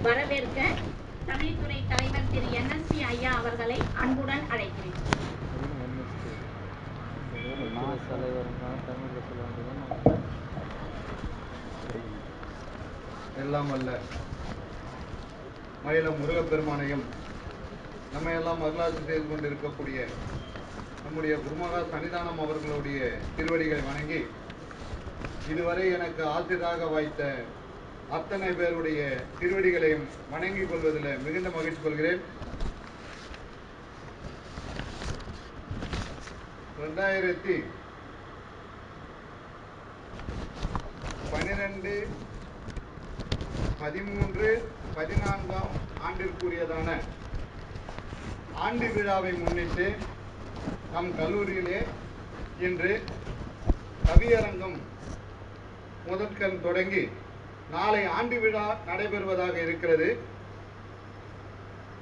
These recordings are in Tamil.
வரவேற்க தமிழ்துறை தலைவர் திரு NSC ஐயா அவர்களை அன்புடன் அழைக்கிறேன். எல்லாம் அல்ல மயிலம் முருகப்பெருமானையும் நம்ம எல்லாம் வரலாற்று செய்து கொண்டிருக்கக்கூடிய நம்முடைய குருமகா சன்னிதானம் அவர்களுடைய திருவடிகளை வணங்கி இதுவரை எனக்கு ஆசிரியராக வாய்த்த அத்தனை பேருடைய திருவடிகளையும் வணங்கிக் கொள்வதில் மிகுந்த மகிழ்ச்சி கொள்கிறேன். 2012, 13, 14 ஆண்டிற்குரியதான ஆண்டு விழாவை முன்னிட்டு நம் கல்லூரியிலே இன்று கவியரங்கம் முதற்கண் தொடங்கி நாளை ஆண்டு விழா நடைபெறுவதாக இருக்கிறது.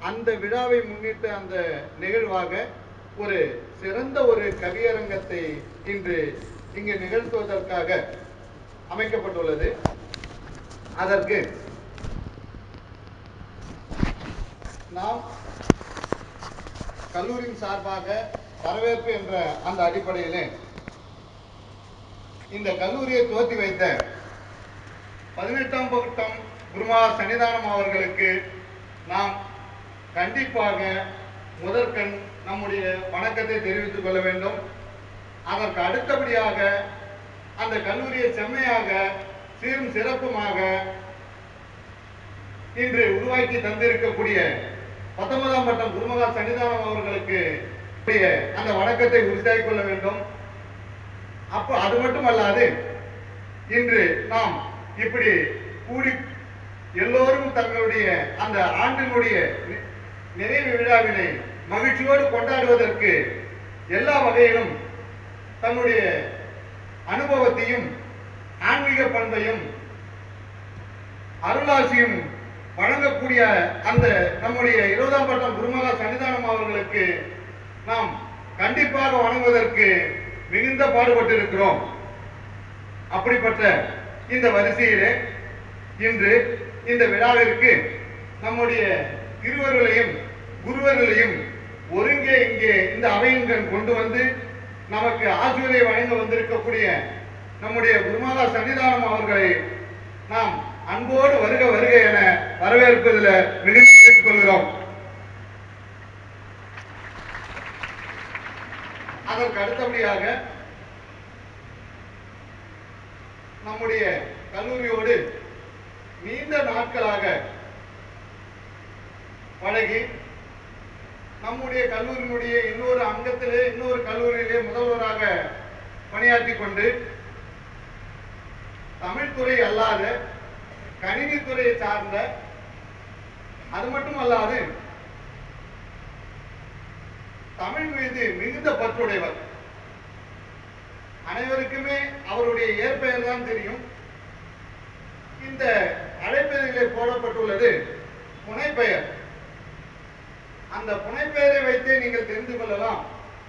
அந்த விழாவை முன்னிட்டு அந்த நிகழ்வாக ஒரு சிறந்த ஒரு கவியரங்கத்தை இன்று இங்கு நிகழ்த்துவதற்காக அமைக்கப்பட்டுள்ளது. அதற்கு நாம் கல்லூரியின் சார்பாக வரவேற்பு என்ற அந்த அடிப்படையிலே இந்த கல்லூரியை துவக்கி வைத்த 18ஆம் பட்டம் குருமகா சன்னிதானம் அவர்களுக்கு நாம் கண்டிப்பாக முதற்கண் நம்முடைய வணக்கத்தை தெரிவித்துக் கொள்ள வேண்டும். அதற்கு அடுத்தபடியாக அந்த கல்லூரியை செம்மையாக சீரும் சிறப்புமாக இன்று உருவாக்கி தந்திருக்கக்கூடிய 19ஆம் பட்டம் குருமகா சன்னிதானம் அவர்களுக்கு அந்த வணக்கத்தை உறுதியாக்கிக் கொள்ள வேண்டும். அப்போ அது மட்டுமல்லாது இன்று நாம் இப்படி கூடி எல்லோரும் தங்களுடைய அந்த ஆண்டினுடைய நிறைவு விழாவினை மகிழ்ச்சியோடு கொண்டாடுவதற்கு எல்லா வகையிலும் தன்னுடைய அனுபவத்தையும் ஆன்மீக பண்பையும் அருளாசியும் வழங்கக்கூடிய அந்த நம்முடைய 20ஆம் பட்டம் குருமகா சன்னிதானம் அவர்களுக்கு நாம் கண்டிப்பாக வணங்குவதற்கு மிகுந்த பாடுபட்டு இருக்கிறோம். அப்படிப்பட்ட இந்த வரிசையிலே இன்று இந்த விழாவிற்கு நம்முடைய இருவர்களையும் குருவர்களையும் ஒருங்கே இங்கே இந்த அவையின்கண் கொண்டு வந்து நமக்கு ஆசிரியை வழங்க வந்திருக்கக்கூடிய நம்முடைய குருமகா சன்னிதானம் அவர்களை நாம் அன்போடு வருக வருக என வரவேற்பதில் மிகுந்த மகிழ்ச்சி கொள்கிறோம். அதற்கு அடுத்தபடியாக நம்முடைய கல்லூரியோடு நீண்ட நாட்களாக பழகி நம்முடைய கல்லூரியினுடைய இன்னொரு அங்கத்திலே இன்னொரு கல்லூரியிலே முதல்வராக பணியாற்றி கொண்டு தமிழ்துறை அல்லாத கணினித்துறையை சார்ந்த அது மட்டுமல்லாது தமிழ் மீது மிகுந்த பற்றுடையவர். அனைவருக்குமே அவருடைய இயற்பெயர் தான் தெரியும். இந்த அழைப்பெயரிலே போடப்பட்டுள்ளது புனைப்பெயர். அந்த புனைப்பெயரை வைத்தே நீங்கள் தெரிந்து கொள்ளலாம்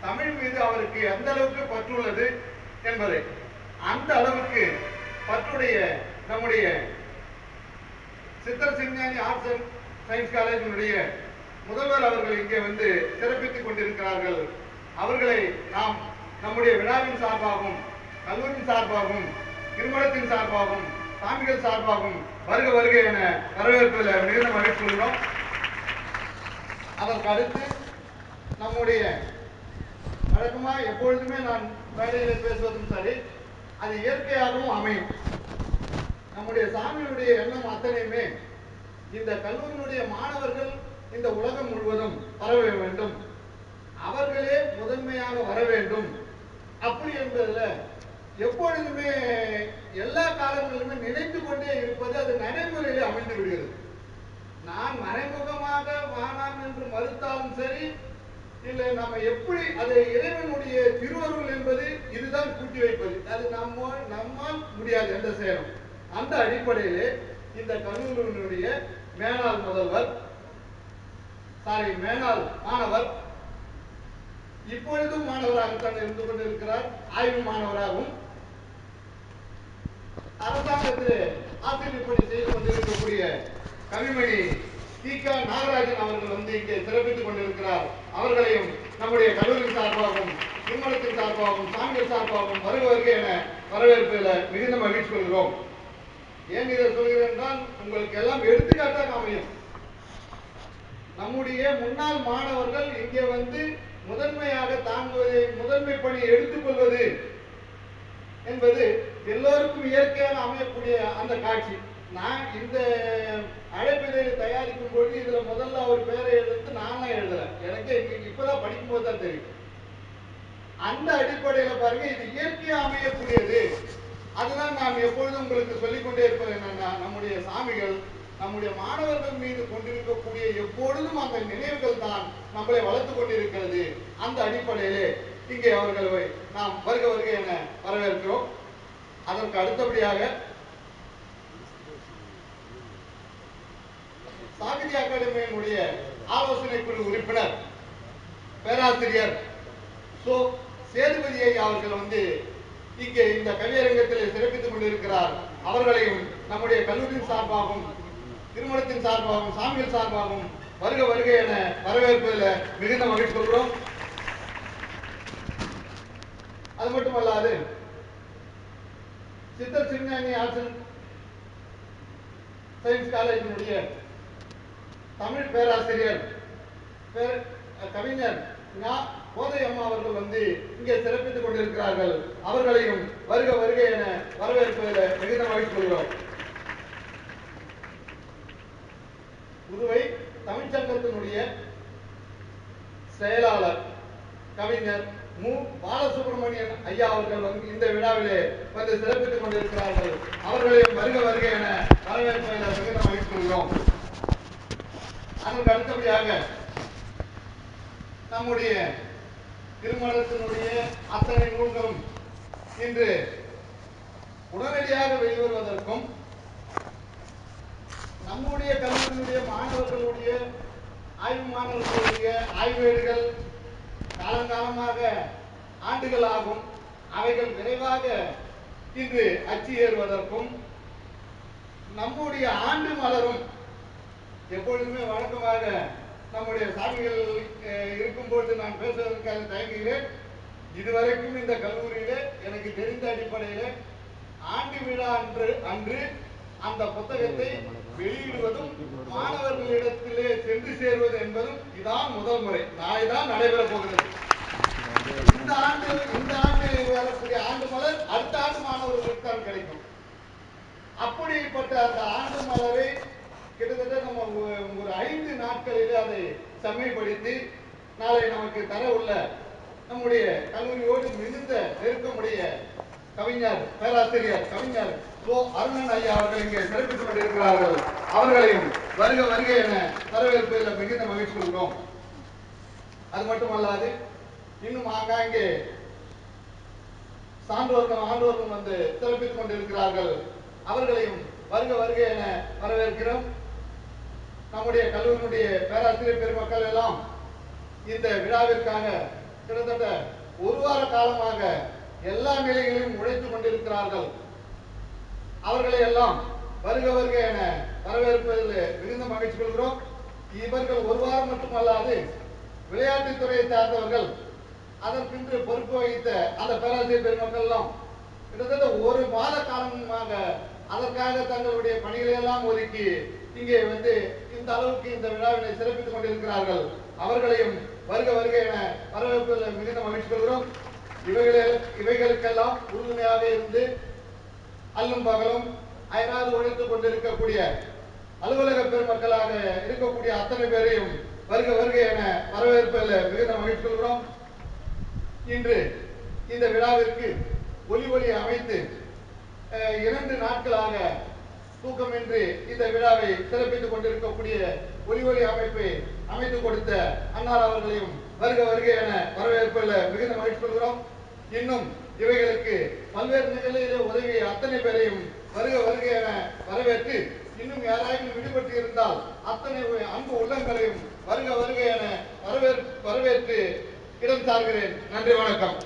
தமிழ் மீது அவருக்கு எந்த அளவுக்கு பற்றுள்ளது என்பதை. அந்த அளவுக்கு பற்றுடைய நம்முடைய சித்தர் சிங்ஞானி ஆர்ட்ஸ் அண்ட் சயின்ஸ் காலேஜினுடைய முதல்வர் அவர்கள் இங்கே வந்து சிறப்பித்துக் கொண்டிருக்கிறார்கள். அவர்களை நாம் நம்முடைய விழாவின் சார்பாகவும் கல்லூரியின் சார்பாகவும் திருமணத்தின் சார்பாகவும் சாமிகள் சார்பாகவும் வருக வருக என வரவேற்பதில் மிகுந்த மகிழ்ச்சி கொள்கிறோம். அதற்கு அடுத்து நம்முடைய வழக்கமாக எப்பொழுதுமே நான் வேலையில் பேசுவதும் சரி, அது இயற்கையாகவும் அமையும். நம்முடைய சாமியுடைய எண்ணம் அத்தனையுமே இந்த கல்லூரியினுடைய மாணவர்கள் இந்த உலகம் முழுவதும் பரவ வேண்டும், அவர்களே முதன்மையாக வர வேண்டும். அப்படி என்பதில் எப்பொழுதுமே எல்லா காலங்களிலுமே நினைத்து கொண்டே இருப்பது அது நடைமுறையில் அமைந்து விடுகிறது. நான் மறைமுகமாக வேணாம் என்று மறுத்தாலும் சரி, இல்லை நம்ம எப்படி அதை இறைவனுடைய திருவருள் என்பது இதுதான் கூட்டி வைப்பது. அது நம்மால் முடியாது எந்த செயலும். அந்த அடிப்படையிலே இந்த கல்லூரியினுடைய மேனாள் மாணவர் இப்பொழுதும் மாணவராகத்தான் இருந்து கொண்டிருக்கிறார். ஆய்வு மாணவராகவும் அரசாங்கத்திலே ஆசிரியர் பணி செய்து கொண்டிருக்கக்கூடிய கவிமணி தி.க. நாகராஜன் அவர்கள் இங்கே சிறப்பித்துக் கொண்டிருக்கிறார். அவர்களையும் நம்முடைய கல்லூரி சார்பாகவும் திருமணத்தின் சார்பாகவும் சாமிகள் சார்பாகவும் வருக என வரவேற்பதில் மிகுந்த மகிழ்ச்சி கொள்கிறோம். ஏன் இதை சொல்கிறேன் என்றால் உங்களுக்கு எல்லாம் எடுத்துக்காட்டாக அமையும். நம்முடைய முன்னாள் மாணவர்கள் இங்கே முதன்மையாக தாங்குவதை முதன்மை பணி எடுத்துக்கொள்வது என்பது எல்லோருக்கும் இயற்கையாக அமையக்கூடிய அந்த காட்சி. நான் இந்த அழைப்பிதழை தயாரிக்கும் பொழுது இதுல முதல்ல அவர் பேரை எழுதுறது நானும் எழுதல, எனக்கு இப்பதான் படிக்கும் போது தான் தெரியும். அந்த அடிப்படையில பாருங்க, இது இயற்கையா அமையக்கூடியது. அதுதான் நான் எப்பொழுதும் உங்களுக்கு சொல்லிக்கொண்டே இருப்பது என்னன்னா, நம்முடைய சாமிகள் நம்முடைய மாணவர்கள் மீது கொண்டிருக்கக்கூடிய எப்பொழுதும் அந்த நினைவுகள் தான் நம்மளை வளர்த்து கொண்டிருக்கிறது. அந்த அடிப்படையிலே இங்கே அவர்களை நாம் வருக என வரவேற்கிறோம். அதற்கு அடுத்தபடியாக சாகித்ய அகாடமியினுடைய ஆலோசனை குழு உறுப்பினர் பேராசிரியர் சோ சேதுபதி ஐயா அவர்கள் இங்கே இந்த கவியரங்கத்தில் சிறப்பித்துக் கொண்டிருக்கிறார். அவர்களையும் நம்முடைய கல்லூரியின் சார்பாகவும் திருமணத்தின் சார்பாகவும் சாமிகள் சார்பாகவும் வருக என வரவேற்பதில் மிகுந்த மகிழ்ச்சி கொள்கிறோம். அது மட்டுமல்லாது சித்தர் சிறுஞானி ஆர்ட்ஸ் அண்ட் சயின்ஸ் காலேஜினுடைய தமிழ் பேராசிரியர் கவிஞர் கோதை அம்மா அவர்கள் இங்கே சிறப்பித்துக் கொண்டிருக்கிறார்கள். அவர்களையும் வருக என வரவேற்பதில் மிகுந்த மகிழ்ச்சி கொள்கிறோம். புதுவை தமிழ்ச்சங்கத்தினுடைய செயலாளர் கவிஞர் மு. பாலசுப்ரமணியன் ஐயா அவர்கள் இந்த விழாவிலே சிறப்பித்துக் கொண்டிருக்கிறார்கள். அவர்களையும் வருக என வரவேற்பதில் மிகுந்த மகிழ்ச்சி கொள்கிறோம். அதற்கு அடுத்தபடியாக நம்முடைய திருமணத்தினுடைய அத்தனை நூல்களும் இன்று உடனடியாக வெளிவருவதற்கும் நம்முடைய கல்லூரியினுடைய மாணவர்களுடைய ஆய்வு மாணவர்களுடைய ஆய்வேடுகள் காலங்காலமாக ஆண்டுகள் ஆகும். அவைகள் விரைவாக இன்று அச்சு ஏறுவதற்கும் நம்முடைய ஆண்டு மலரும் எப்பொழுதுமே வழக்கமாக நம்முடைய சாமிகள் இருக்கும்போது நான் பேசுவதற்காக தயங்குகிறேன். இதுவரைக்கும் இந்த கல்லூரியிலே எனக்கு தெரிந்த அடிப்படையில ஆண்டு விழா அன்று அந்த புத்தகத்தை வெளியிடுவதும் மாணவர்களிடத்திலே சென்று சேருவது என்பதும் இதான் முதல் முறை. நாளை தான் நடைபெற போகிறது. இந்த ஆண்டு வரக்கூடிய ஆண்டு மலர் அடுத்த ஆண்டு மாணவர்களுக்கு தான் கிடைக்கும். அப்படிப்பட்ட அந்த ஆண்டு மலரை கிட்டத்தட்ட நம்ம ஒரு 5 நாட்களில் அதை செம்மைப்படுத்தி நாளை நமக்கு தர உள்ள நம்முடைய கல்லூரியோடு மிகுந்த நெருக்கமுடைய பேராசிரியர் கவிஞர் சோ அருணன் ஐயா அவர்கள் இங்கே சிறப்பித்துக் கொண்டிருக்கிறார்கள். அவர்களையும் வருக என வரவேற்பதில் மிகுந்த மகிழ்ச்சி கொள்கிறோம். அது மட்டுமல்லாது இன்னும் ஆங்காங்கே ஆண்டோர்களும் சிறப்பித்துக் கொண்டிருக்கிறார்கள். அவர்களையும் வருக என வரவேற்கிறோம். நம்முடைய கல்லூரியினுடைய பேராசிரியர் பெருமக்கள் எல்லாம் இந்த விழாவிற்காக கிட்டத்தட்ட 1 வார காலமாக எல்லா நிலைகளிலும் உழைத்துக் கொண்டிருக்கிறார்கள். அவர்களை எல்லாம் வருக என வரவேற்பதில் மிகுந்த மகிழ்ச்சி கொள்கிறோம். இவர்கள் 1 வாரம் மட்டுமல்லாது விளையாட்டுத்துறையை சார்ந்தவர்கள் அதற்கென்று பொறுப்பு வகித்த அந்த பேராசிரியர் பெருமக்கள் எல்லாம் கிட்டத்தட்ட 1 மாத காலமாக அதற்காக தங்களுடைய பணிகளை எல்லாம் ஒதுக்கி இங்கே இந்த அளவுக்கு இந்த விழாவினை சிறப்பித்துக் கொண்டிருக்கிறார்கள். அவர்களையும் வருக என வரவேற்பதில் மிகுந்த மகிழ்ச்சி கொள்கிறோம். இவைகளுக்கெல்லாம் உறுதுணையாக இருந்து அல்லும் பகலும் அயராது உழைத்துக் கொண்டிருக்கக்கூடிய அலுவலக பெருமக்களாக இருக்கக்கூடிய அத்தனை பேரையும் வருக என வரவேற்பதில் மிகுந்த மகிழ்ச்சி கொள்கிறோம். இன்று இந்த விழாவிற்கு ஒலி அமைத்து 2 நாட்களாக தூக்கமின்றி இந்த விழாவை சிறப்பித்துக் கொண்டிருக்கக்கூடிய ஒலி அமைப்பை அமைத்துக் கொடுத்த அன்னார் அவர்களையும் வருக வருக என வரவேற்பதில் மிகுந்த மகிழ்ச்சி கொள்கிறோம். இன்னும் இவைகளுக்கு பல்வேறு நிலையிலே உதவிய அத்தனை பேரையும் வருக வருக என வரவேற்று, இன்னும் யாராவது விடுபட்டு இருந்தால் அத்தனை அன்பு உள்ளங்களையும் வருக வருக என வரவேற்று இடம் சார்கிறேன். நன்றி, வணக்கம்.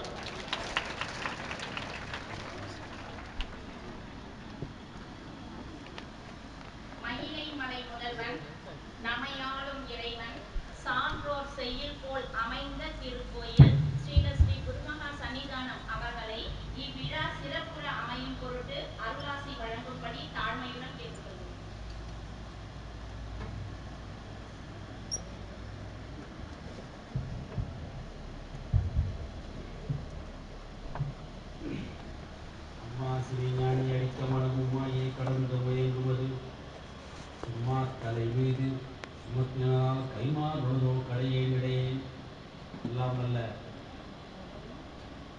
மயிலை மலை முதல்வன் நமையாளும் இறைவன் சான்றோர் செய்யில் போல் அமைந்த திருக்கோயில் ஸ்ரீ குருமகா சன்னிதானம் அவர்களை இவ்விழா சிறப்புற அமையும் பொருட்டு அருளாசி வழங்கும்படி தாழ்மையுடன் கேட்டுக்கொள்கிறேன். அம்மா சிறிஞானி அடித்த மனமும் மாயை கடந்து முயங்குவது சும்மா தலை மீது சுமத்தினால் கைமாறுவதோ கடையை இடையே எல்லாம் அல்ல.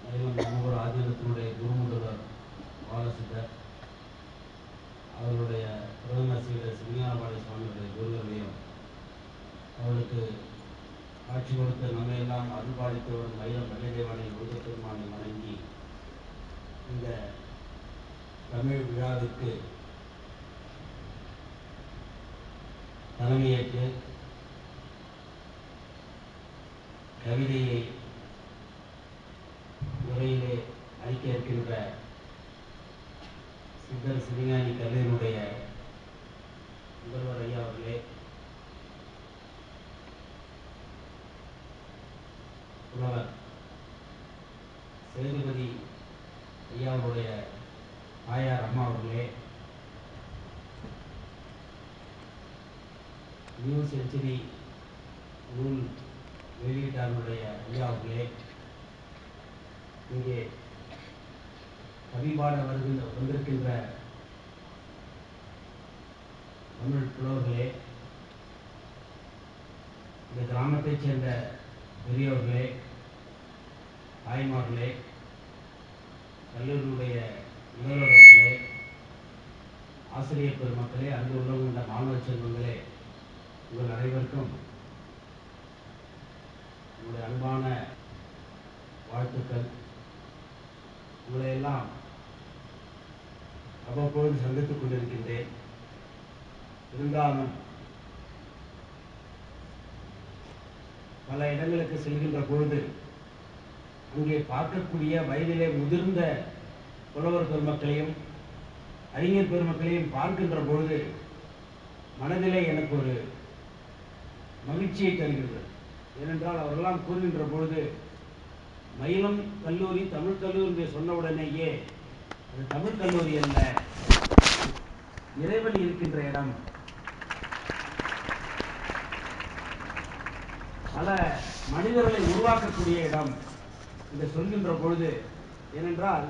மேலும் நம்மூர் ஆதீனத்தினுடைய குருமுதல்வர் பாலசித்தர் அவருடைய பிரதம சீடர் சிவஞானபாடி சுவாமியுடைய குருதர்வையும் அவருக்கு காட்சி கொடுத்த நம்ம எல்லாம் அருள்பாலித்தவர் மயிலம் வெள்ளைதேவனை முருக பெருமானை வணங்கி இந்த தமிழ் விழாவிற்கு தலைமையேற்று கவிதையை உரையிலே அளிக்க இருக்கின்ற சித்தர் சிவஞானி கல்லூரியினுடைய முதல்வர் ஐயா அவர்களே, புலவர் சேதுபதி ஐயாவுடைய தாயார் அம்மா அவர்களே, நியூ செஞ்சுரி நூல் வெளியீட்டாளருடைய ஐயா அவர்களே, இங்கே கவிபாட வந்திருக்கின்ற தமிழ் புலவர்களே, இந்த கிராமத்தைச் சேர்ந்த பெரியவர்களே, தாய்மார்களே, கல்லூரியுடைய முதல்வர்களே, ஆசிரியர் பெருமக்களே, அங்கு உள்ள மாணவ செல்வங்களே, உங்கள் அனைவருக்கும் உங்களுடைய அன்பான வாழ்த்துக்கள். உங்களையெல்லாம் அவ்வப்பொழுது சந்தித்துக் கொண்டிருக்கின்றேன். இருந்தாலும் பல இடங்களுக்கு செல்கின்ற பொழுது அங்கே பார்க்கக்கூடிய வயதிலே முதிர்ந்த புலவர் பெருமக்களையும் அறிஞர் பெருமக்களையும் பார்க்கின்ற பொழுது மனதிலே எனக்கு ஒரு மகிழ்ச்சியை தருகிறது. ஏனென்றால் அவரெல்லாம் கூறுகின்ற பொழுது மயிலம் கல்லூரி தமிழ் கல்லூரி என்று சொன்னவுடனேயே அது தமிழ் கல்லூரி அல்ல, இறைவன் இருக்கின்ற இடம், பல மனிதர்களை உருவாக்கக்கூடிய இடம் என்று சொல்கின்ற பொழுது, ஏனென்றால்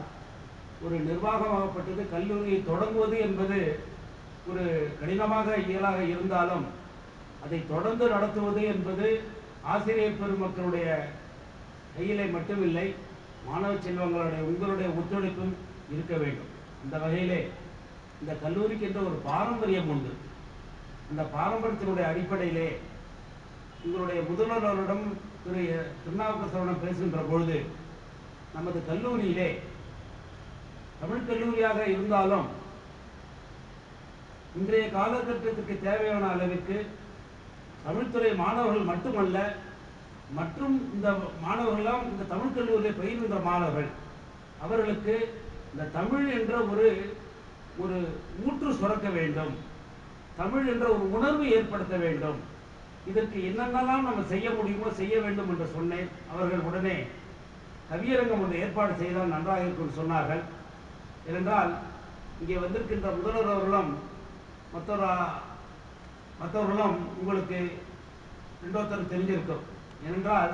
ஒரு நிர்வாகமாகப்பட்டது கல்லூரியை தொடங்குவது என்பது ஒரு கடினமாக இயலாக இருந்தாலும் அதை தொடர்ந்து நடத்துவது என்பது ஆசிரியர் பெருமக்களுடைய கையிலே மட்டுமில்லை, மாணவ செல்வங்களுடைய உங்களுடைய ஒத்துழைப்பும் இருக்க வேண்டும். இந்த வகையிலே இந்த கல்லூரிக்கு என்ற ஒரு பாரம்பரியம் உண்டு. அந்த பாரம்பரியத்தினுடைய அடிப்படையிலே உங்களுடைய முதல்வரிடம் திரு திருநாவுக்கரசரிடம் பேசுகின்ற பொழுது நமது கல்லூரியிலே தமிழ் கல்லூரியாக இருந்தாலும் இன்றைய காலகட்டத்திற்கு தேவையான அளவிற்கு தமிழ்துறை மாணவர்கள் மட்டுமல்ல, மற்றும் இந்த மாணவர்களெல்லாம் இந்த தமிழ் கல்லூரியில் பயிர்கின்ற மாணவர்கள் அவர்களுக்கு இந்த தமிழ் என்ற ஒரு ஊற்று சுரக்க வேண்டும், தமிழ் என்ற ஒரு உணர்வு ஏற்படுத்த வேண்டும். இதற்கு என்னென்னலாம் நம்ம செய்ய முடியுமோ செய்ய வேண்டும் என்று சொன்னேன். அவர்கள் உடனே கவியரங்கம் ஒன்று ஏற்பாடு செய்தால் நன்றாக இருக்கும் சொன்னார்கள். ஏனென்றால் இங்கே வந்திருக்கின்ற முதல்வர் அவர்களும் மற்றவர்களும் உங்களுக்கு ரெண்டொருத்தர் தெரிஞ்சிருக்கும். ஏனென்றால்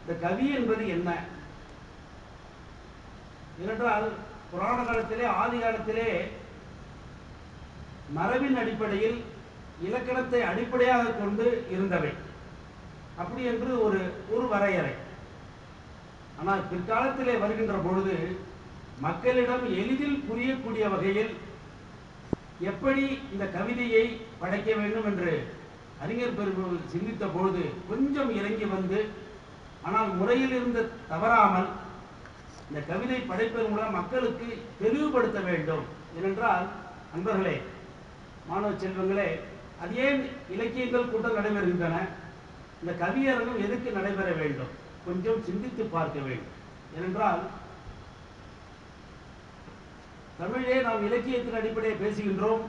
இந்த கவி என்பது என்ன? ஏனென்றால் புராண காலத்திலே ஆதி காலத்திலே மரபின் அடிப்படையில் இலக்கணத்தை அடிப்படையாக கொண்டு இருந்தவை அப்படி என்று ஒரு வரையறை. ஆனால் பிற்காலத்திலே வருகின்ற பொழுது மக்களிடம் எளிதில் புரியக்கூடிய வகையில் எப்படி இந்த கவிதையை படைக்க வேண்டும் என்று அறிஞர் பெருமக்கள் சிந்தித்த பொழுது கொஞ்சம் இறங்கி வந்து, ஆனால் முறையில் இருந்து தவறாமல் இந்த கவிதை படைப்பதன் மூலம் மக்களுக்கு தெளிவுபடுத்த வேண்டும். ஏனென்றால் அன்பர்களே, மாணவ செல்வங்களே, அது ஏன் இலக்கியங்கள் கூட்டம் நடைபெறுகின்றன? இந்த கவியரங்கம் எதுக்கு நடைபெற வேண்டும்? கொஞ்சம் சிந்தித்து பார்க்க வேண்டும். ஏனென்றால் தமிழே நாம் இலக்கியத்தின் அடிப்படையில் பேசுகின்றோம்,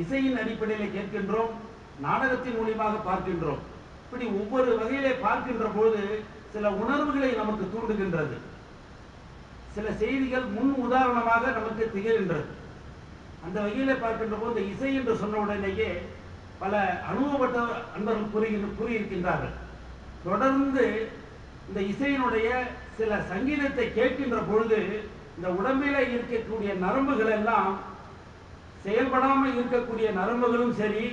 இசையின் அடிப்படையில் கேட்கின்றோம், நாடகத்தின் மூலியமாக பார்க்கின்றோம். இப்படி ஒவ்வொரு வகையிலே பார்க்கின்ற போது சில உணர்வுகளை நமக்கு தூண்டுகின்றது. சில செய்திகள் முன் உதாரணமாக நமக்கு திகழ்கின்றது. அந்த வகையிலே பார்க்கின்ற போது இசை என்று சொன்ன உடனேயே பல அனுபவப்பட்ட அன்பர்கள் கூறியிருக்கின்றார்கள். தொடர்ந்து இந்த இசையினுடைய சில சங்கீதத்தை கேட்கின்ற பொழுது இந்த உடம்பில இருக்கக்கூடிய நரம்புகள் எல்லாம் செயல்படாமல் இருக்கக்கூடிய நரம்புகளும் சரி,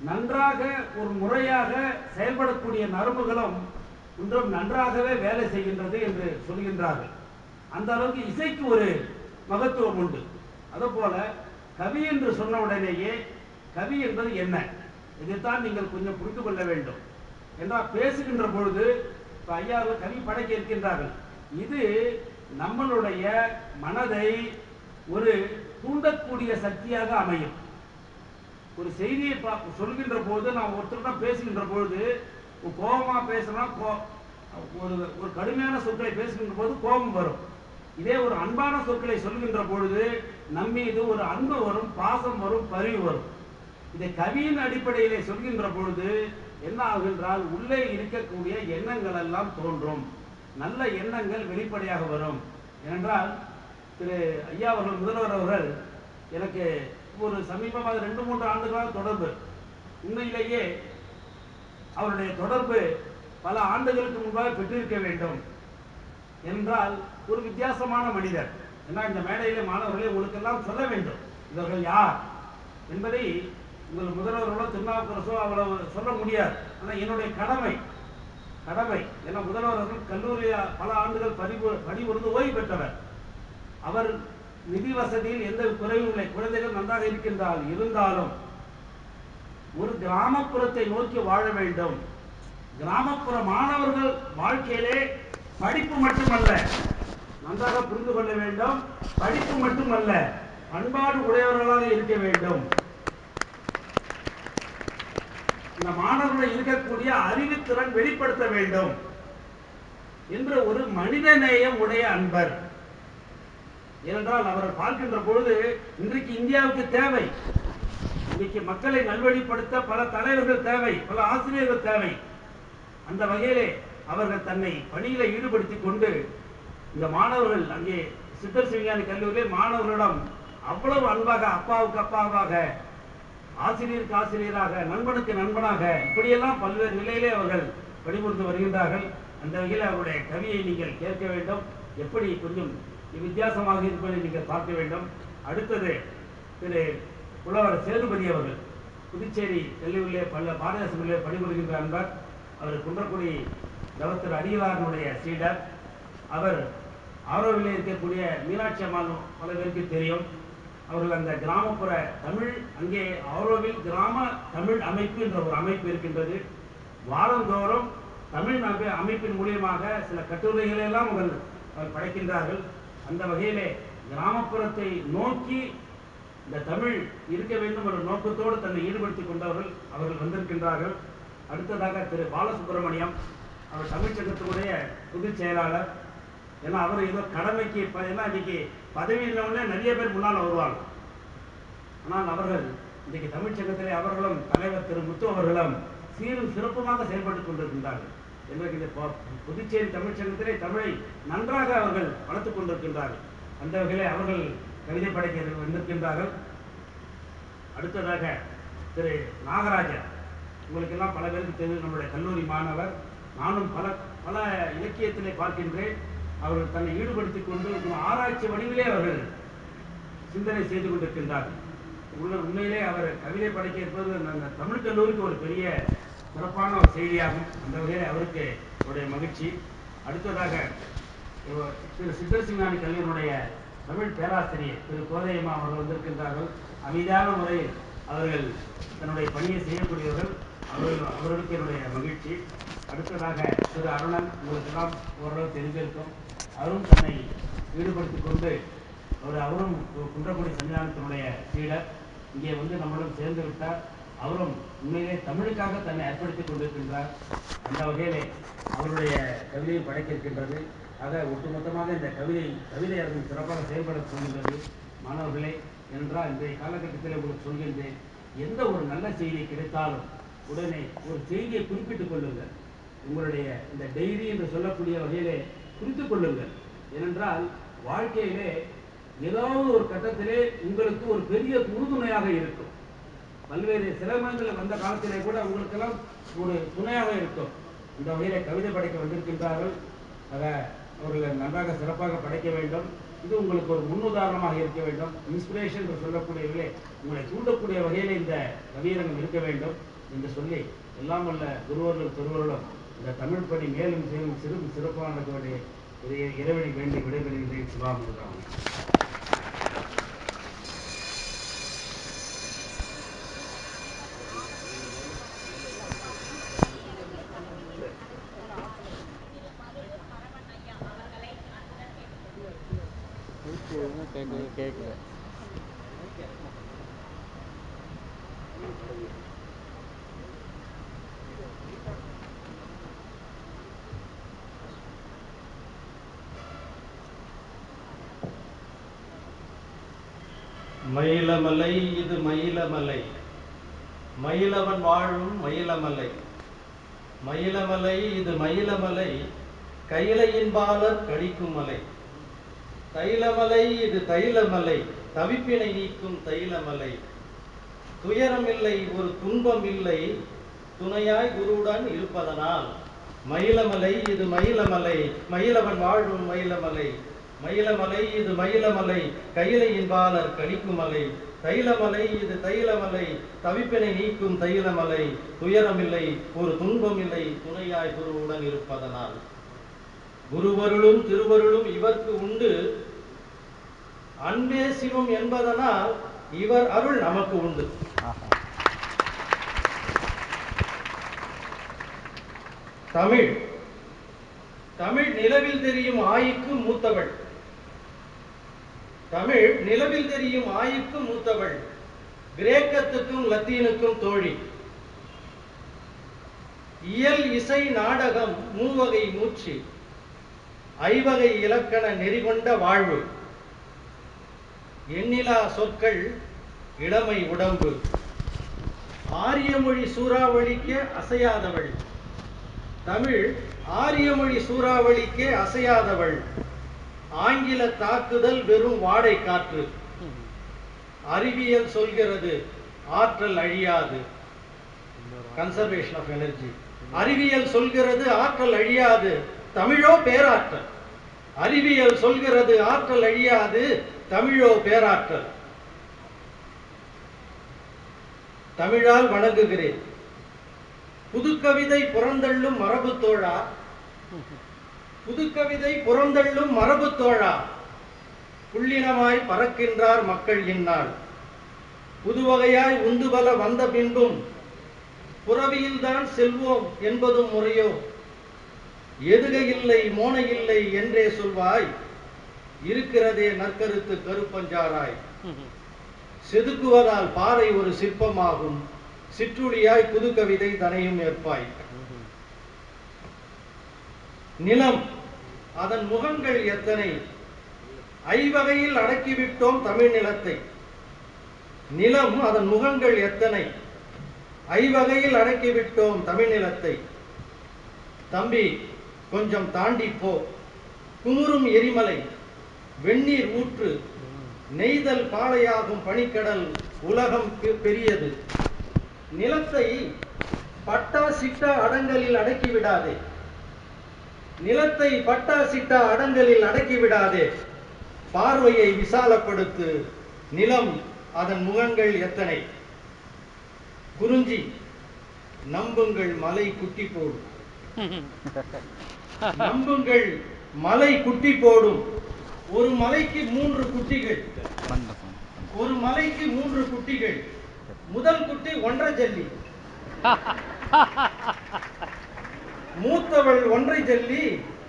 நன்றாக ஒரு முறையாக செயல்படக்கூடிய நரம்புகளும் ஒன்றும் நன்றாகவே வேலை செய்கின்றது என்று சொல்கின்றார்கள். அந்த அளவுக்கு இசைக்கு ஒரு மகத்துவம் உண்டு. அதுபோல கவி என்று சொன்ன உடனேயே கவி என்பது என்ன, இதைத்தான் நீங்கள் கொஞ்சம் புரிந்து கொள்ள வேண்டும். என்றால் பேசுகின்ற பொழுது இப்ப ஐயா கவி படைக்க இருக்கின்றார்கள். இது நம்மளுடைய மனதை ஒரு தூண்டக்கூடிய சக்தியாக அமையும். ஒரு செய்தியை சொல்கின்ற போது நாம் ஒருத்தருடன் பேசுகின்ற பொழுது கோபமா பேசணும், ஒரு கடுமையான சொற்களை பேசுகின்ற போது கோபம் வரும். இதே ஒரு அன்பான சொற்களை சொல்கின்ற பொழுது நம்மீது ஒரு அன்பு வரும், பாசம் வரும், பரிவு வரும். இதை கவியின் அடிப்படையிலே சொல்கின்ற பொழுது என்ன ஆகுகின்றால் உள்ளே இருக்கக்கூடிய எண்ணங்கள் எல்லாம் தோன்றும், நல்ல எண்ணங்கள் வெளிப்படையாக வரும். ஏனென்றால் திரு ஐயா அவர்கள் முதல்வர் அவர்கள் எனக்கு ஒரு சமீபமாக 2-3 ஆண்டுகளாக தொடர்பு. உண்மையிலேயே அவருடைய தொடர்பு பல ஆண்டுகளுக்கு முன்பாக பெற்றிருக்க வேண்டும். என்றால் ஒரு வித்தியாசமான மனிதர். ஏன்னா இந்த மேடையிலே மாணவர்களே உங்களுக்கெல்லாம் சொல்ல வேண்டும் இவர்கள் யார் என்பதை உங்கள் முதல்வர்களோ திருநாவுக்கரசோ அவ்வளவு சொல்ல முடியாது. ஆனால் என்னுடைய கடமை. ஏன்னா முதல்வர் அவர்கள் கல்லூரியில் பல ஆண்டுகள் பணிபுரிந்து ஓய்வு பெற்றவர். அவர் நிதி வசதியில் எந்த குறைவும் இல்லை, குழந்தைகள் நன்றாக இருந்தாலும் ஒரு கிராமப்புறத்தை நோக்கி வாழ வேண்டும். கிராமப்புற மாணவர்கள் வாழ்க்கையிலே படிப்பு மட்டுமல்ல, நன்றாக புரிந்து கொள்ள வேண்டும், படிப்பு மட்டுமல்ல, பண்பாடு உடையவர்களாக இருக்க வேண்டும். இந்த மாணவர்கள் இருக்கக்கூடிய அறிவுத்திறன் வெளிப்படுத்த வேண்டும் என்ற ஒரு மனிதநேயம் உடைய அன்பர். ஏனென்றால் அவர்கள் பார்க்கின்ற பொழுது இன்றைக்கு இந்தியாவுக்கு தேவை, இன்னைக்கு மக்களை நல்வழிப்படுத்த பல தலைவர்கள் தேவை, பல ஆசிரியர்கள் தேவை. அந்த வகையிலே அவர்கள் தன்னை பணியில ஈடுபடுத்திக் கொண்டு இந்த மாணவர்கள் அங்கே சித்தர் சிவஞானி கல்லூரியில் மாணவர்களிடம் அவ்வளவு அன்பாக, அப்பாவுக்கு அப்பாவாக, ஆசிரியருக்கு ஆசிரியராக, நண்பனுக்கு நண்பனாக, இப்படியெல்லாம் பல்வேறு நிலையிலே அவர்கள் பணிபுரிந்து வருகின்றார்கள். அந்த வகையில் அவருடைய கவியை நீங்கள் கேட்க வேண்டும். எப்படி கொஞ்சம் வித்தியாசமாக இருப்பதை நீங்கள் பார்க்க வேண்டும். அடுத்தது திரு புலவர் சேதுபதி அவர்கள் புதுச்சேரி கல்லூரியிலே பல பாரதியாசனிலே பணிபுரிகின்ற அன்பர். அவர் குன்றக்குடி தவத்திரு அடிகளாரனுடைய சீடர். அவர் ஆரோவிலே இருக்கக்கூடிய மீனாட்சி அம்மாள் பல பேருக்கு தெரியும். அவர்கள் அந்த கிராமப்புற தமிழ், அங்கே ஆரோவில் கிராம தமிழ் அமைப்பு என்ற ஒரு அமைப்பு இருக்கின்றது. வாரந்தோறும் தமிழ் அமைப்பின் மூலியமாக சில கட்டுரைகளை எல்லாம் அவர்கள் படைக்கின்றார்கள். அந்த வகையிலே கிராமப்புறத்தை நோக்கி இந்த தமிழ் இருக்க வேண்டும் என்ற நோக்கத்தோடு தன்னை ஈடுபடுத்திக் கொண்டவர்கள் அவர்கள் வந்திருக்கின்றார்கள். அடுத்ததாக திரு பாலசுப்ரமணியம், அவர் தமிழ்ச்சங்கத்தினுடைய பொதுச் செயலாளர். ஏன்னா அவர் ஏதோ கடமைக்கு, ஏன்னா இன்னைக்கு பதவி இல்லைன்னே நிறைய பேர் முன்னால் வருவாங்க. ஆனால் அவர்கள் இன்றைக்கு தமிழ்ச்சங்கத்திலே அவர்களும் தலைவர் திரு முத்து அவர்களும் சீரும் சிறப்புமாக செயல்பட்டுக் கொண்டிருக்கின்றார்கள். இன்றைக்கு இந்த புதுச்சேரி தமிழ்ச்சங்கத்திலே தமிழை நன்றாக அவர்கள் வளர்த்துக் கொண்டிருக்கின்றார்கள். அந்த வகையிலே அவர்கள் கவிதை படைக்க வந்திருக்கின்றார்கள். அடுத்ததாக திரு நாகராஜன், உங்களுக்கெல்லாம் பல பேருக்கு தெரியும், நம்முடைய கல்லூரி மாணவர். நானும் பல இலக்கியத்திலே பார்க்கின்றேன். அவர்கள் தன்னை ஈடுபடுத்திக் கொண்டு ஆராய்ச்சி வடிவிலே அவர்கள் சிந்தனை செய்து கொண்டிருக்கின்றார்கள். உண்மையிலே அவர் கவிதை படைக்க இருப்பது அந்த தமிழ் கல்லூரிக்கு ஒரு பெரிய சிறப்பான ஒரு செய்தியாகும். அந்த வகையில் அவருக்கு அவருடைய மகிழ்ச்சி. அடுத்ததாக திரு சித்தர்சிங்கானி கல்லூரியினுடைய தமிழ் பேராசிரியர் திரு கோதையம்மா அவர்கள் வந்திருக்கின்றார்கள். அமைதியான முறையில் அவர்கள் தன்னுடைய பணியை செய்யக்கூடியவர்கள். அவர்களுக்கு என்னுடைய மகிழ்ச்சி. அடுத்ததாக திரு அருணன், உங்களுக்கெல்லாம் ஓரளவு தெரிஞ்சிருக்கும். அவரும் தன்னை ஈடுபடுத்திக் கொண்டு அவரும் குன்றக்குடி சன்னிதானத்தினுடைய சீடர். இங்கே வந்து நம்மளும் சேர்ந்து விட்டார். அவரும் உண்மையிலே தமிழுக்காக தன்னை அர்ப்பணித்துக் கொண்டிருக்கின்றார். அந்த வகையிலே அவருடைய கவிதையும் படைக்க இருக்கின்றது. ஆக ஒட்டுமொத்தமாக இந்த கவிதை அரங்கம் சிறப்பாக செயல்பட போகின்றது. மாணவர்களே, என்றால் இன்றைய காலகட்டத்தில் உங்களுக்கு சொல்கின்றேன், எந்த ஒரு நல்ல செய்தி கிடைத்தாலும் உடனே ஒரு செய்தியை குறிப்பிட்டுக் கொள்ளுங்கள். உங்களுடைய இந்த டைரி என்று சொல்லக்கூடிய வகையிலே குறித்துக் கொள்ளுங்கள். ஏனென்றால் வாழ்க்கையிலே ஏதாவது ஒரு கட்டத்திலே உங்களுக்கு ஒரு பெரிய உறுதுணையாக இருக்கும். பல்வேறு சிரமங்கள் வந்த காலத்திலே கூட உங்களுக்கெல்லாம் ஒரு துணையாக இருக்கும். இந்த வகையிலே கவிதை படைக்க வந்திருக்கின்றார்கள். ஆக அவர்கள் நன்றாக சிறப்பாக படைக்க வேண்டும். இது உங்களுக்கு ஒரு முன்னுதாரணமாக இருக்க வேண்டும். இன்ஸ்பிரேஷன் என்று சொல்லக்கூடியவர்களே உங்களை தூண்டக்கூடிய வகையில் இந்த கவியரங்கம் இருக்க வேண்டும் என்று சொல்லி, எல்லாம் வல்ல குருவர்களும் திருவர்களும் இந்த தமிழ் பணி மேலும் சிறப்பாக நடக்க வேண்டிய இறைவனை வேண்டி விடைபெறுகின்றேன். சிவாமுதாம். கேட்கல. மயிலமலை இது மயிலமலை, மயிலவன் வாழும் மயிலமலை. மயிலமலை இது மயிலமலை, கைலையின் பாலர் கடிக்கும் மலை. தைலமலை இது தைலமலை, தவிப்பினை நீக்கும் தைலமலை. துயரம் இல்லை, ஒரு துன்பம் இல்லை, துணையாய் குருவுடன் இருப்பதனால். மயிலமலை இது மயிலமலை, மயிலவன் வாழும் மயிலமலை. மயிலமலை இது மயிலமலை, கைலையின் பாலர் கடிக்கும் மலை. தைலமலை இது தைலமலை, தவிப்பினை நீக்கும் தைலமலை. துயரமில்லை, ஒரு துன்பம் இல்லை, துணையாய் குருவுடன் இருப்பதனால். குருவருளும் திருவருளும் இவர்க்கு உண்டு, அன்பே சிவம் என்பதனால் இவர் அருள் நமக்கு உண்டு. தமிழ் தமிழ் நிலவில் தெரியும் ஆய்க்கு மூத்தவள். தமிழ் நிலவில் தெரியும் ஆய்க்கு மூத்தவள், கிரேக்கத்துக்கும் லத்தீனுக்கும் தோழி. இயல் இசை நாடகம் மூவகை மூச்சு, ஐவகை இலக்கண நெறிகொண்ட வாழ்வு. எண்ணிலா சொற்கள் இளமை உடம்பு, ஆரியமொழி சூறாவளிக்கே அசையாதவள். தமிழ் ஆரியமொழி சூறாவளிக்கே அசையாதவள். ஆங்கில தாக்குதல் வெறும் வாடை காற்று, அறிவியல் சொல்கிறது ஆற்றல் அழியாது. Conservation of energy. அறிவியல் சொல்கிறது ஆற்றல் அழியாது, தமிழோ பேராற்றல். அறிவியல் சொல்கிறது ஆற்றல் அழியாது, தமிழோ பேராற்றல். தமிழால் வணங்குகிறேன். புதுக்கவிதை புறந்தள்ளும் மரபு தோழா, புதுக்கவிதை புறந்தள்ளும் மரபு தோழா. புள்ளினமாய் பறக்கின்றார் மக்கள் இந்நாள். புதுவகையாய் உந்துபல வந்த பின்பும் புறவியில்தான் செல்வோம் என்பதும் முறையோ. எதுகையில்லை மோனையில்லை என்றே சொல்வாய், இருக்கிறதே நற்கருத்து கருப்பஞ்சாராய். செதுக்குவதால் பாறை ஒரு சிற்பமாகும், சிற்றுளியாய் புது கவிதை தனையும் ஏற்பாய். நிலம் அதன் முகங்கள் எத்தனை, ஐவகையில் அடக்கிவிட்டோம் தமிழ் நிலத்தை. நிலம் அதன் முகங்கள் எத்தனை, ஐவகையில் அடக்கிவிட்டோம் தமிழ் நிலத்தை. தம்பி கொஞ்சம் தாண்டி போ, குமுறும் எரிமலை, வெந்நீர் ஊற்று, நெய்தல் பாளையாகும் பனிக்கடல், உலகம் பெரியது. நிலத்தை பட்டா சிட்டா அடங்கலில் அடக்கிவிடாதே, நிலத்தை பட்டா சிட்டா அடங்கலில் அடக்கிவிடாதே. பார்வையை விசாலப்படுத்து, நிலம் அதன் முகங்கள் எத்தனை. குறிஞ்சி நம்புங்கள் மலை குட்டி போடும், நம்புங்கள் மலை குட்டி போடும். ஒரு மலைக்கு 3 குட்டிகள். ஒரு மலைக்கு 3 குட்டிகள். முதல் குட்டி 1.5 ஜல்லி. மூத்தவள் 1.5 ஜல்லி,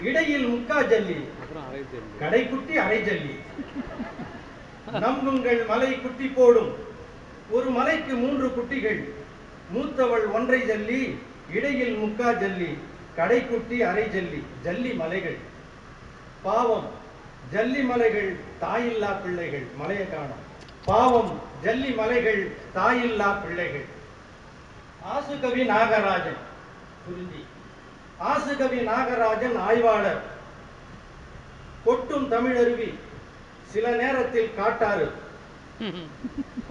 இடையில் 3/4 ஜல்லி, கடைக்குட்டி 1/2 ஜல்லி. நம்புங்கள் மலை குட்டி போடும். ஒரு மலைக்கு 3 குட்டிகள். மூத்தவள் 1.5 ஜல்லி, இடையில் 3/4 ஜல்லி, கடைக்குட்டி 1/2 ஜல்லி. ஜல்லி மலைகள் பாவம். ஜல்லி மலைகள் தாயில்லா பிள்ளைகள். மலையை காணோம். பாவம் ஜல்லி மலைகள் தாயில்லா பிள்ளைகள். ஆசுகவி நாகராஜன் குறிஞ்சி. ஆசுகவி நாகராஜன் ஆய்வாளர். கொட்டும் தமிழருவி சில நேரத்தில் காட்டாறு.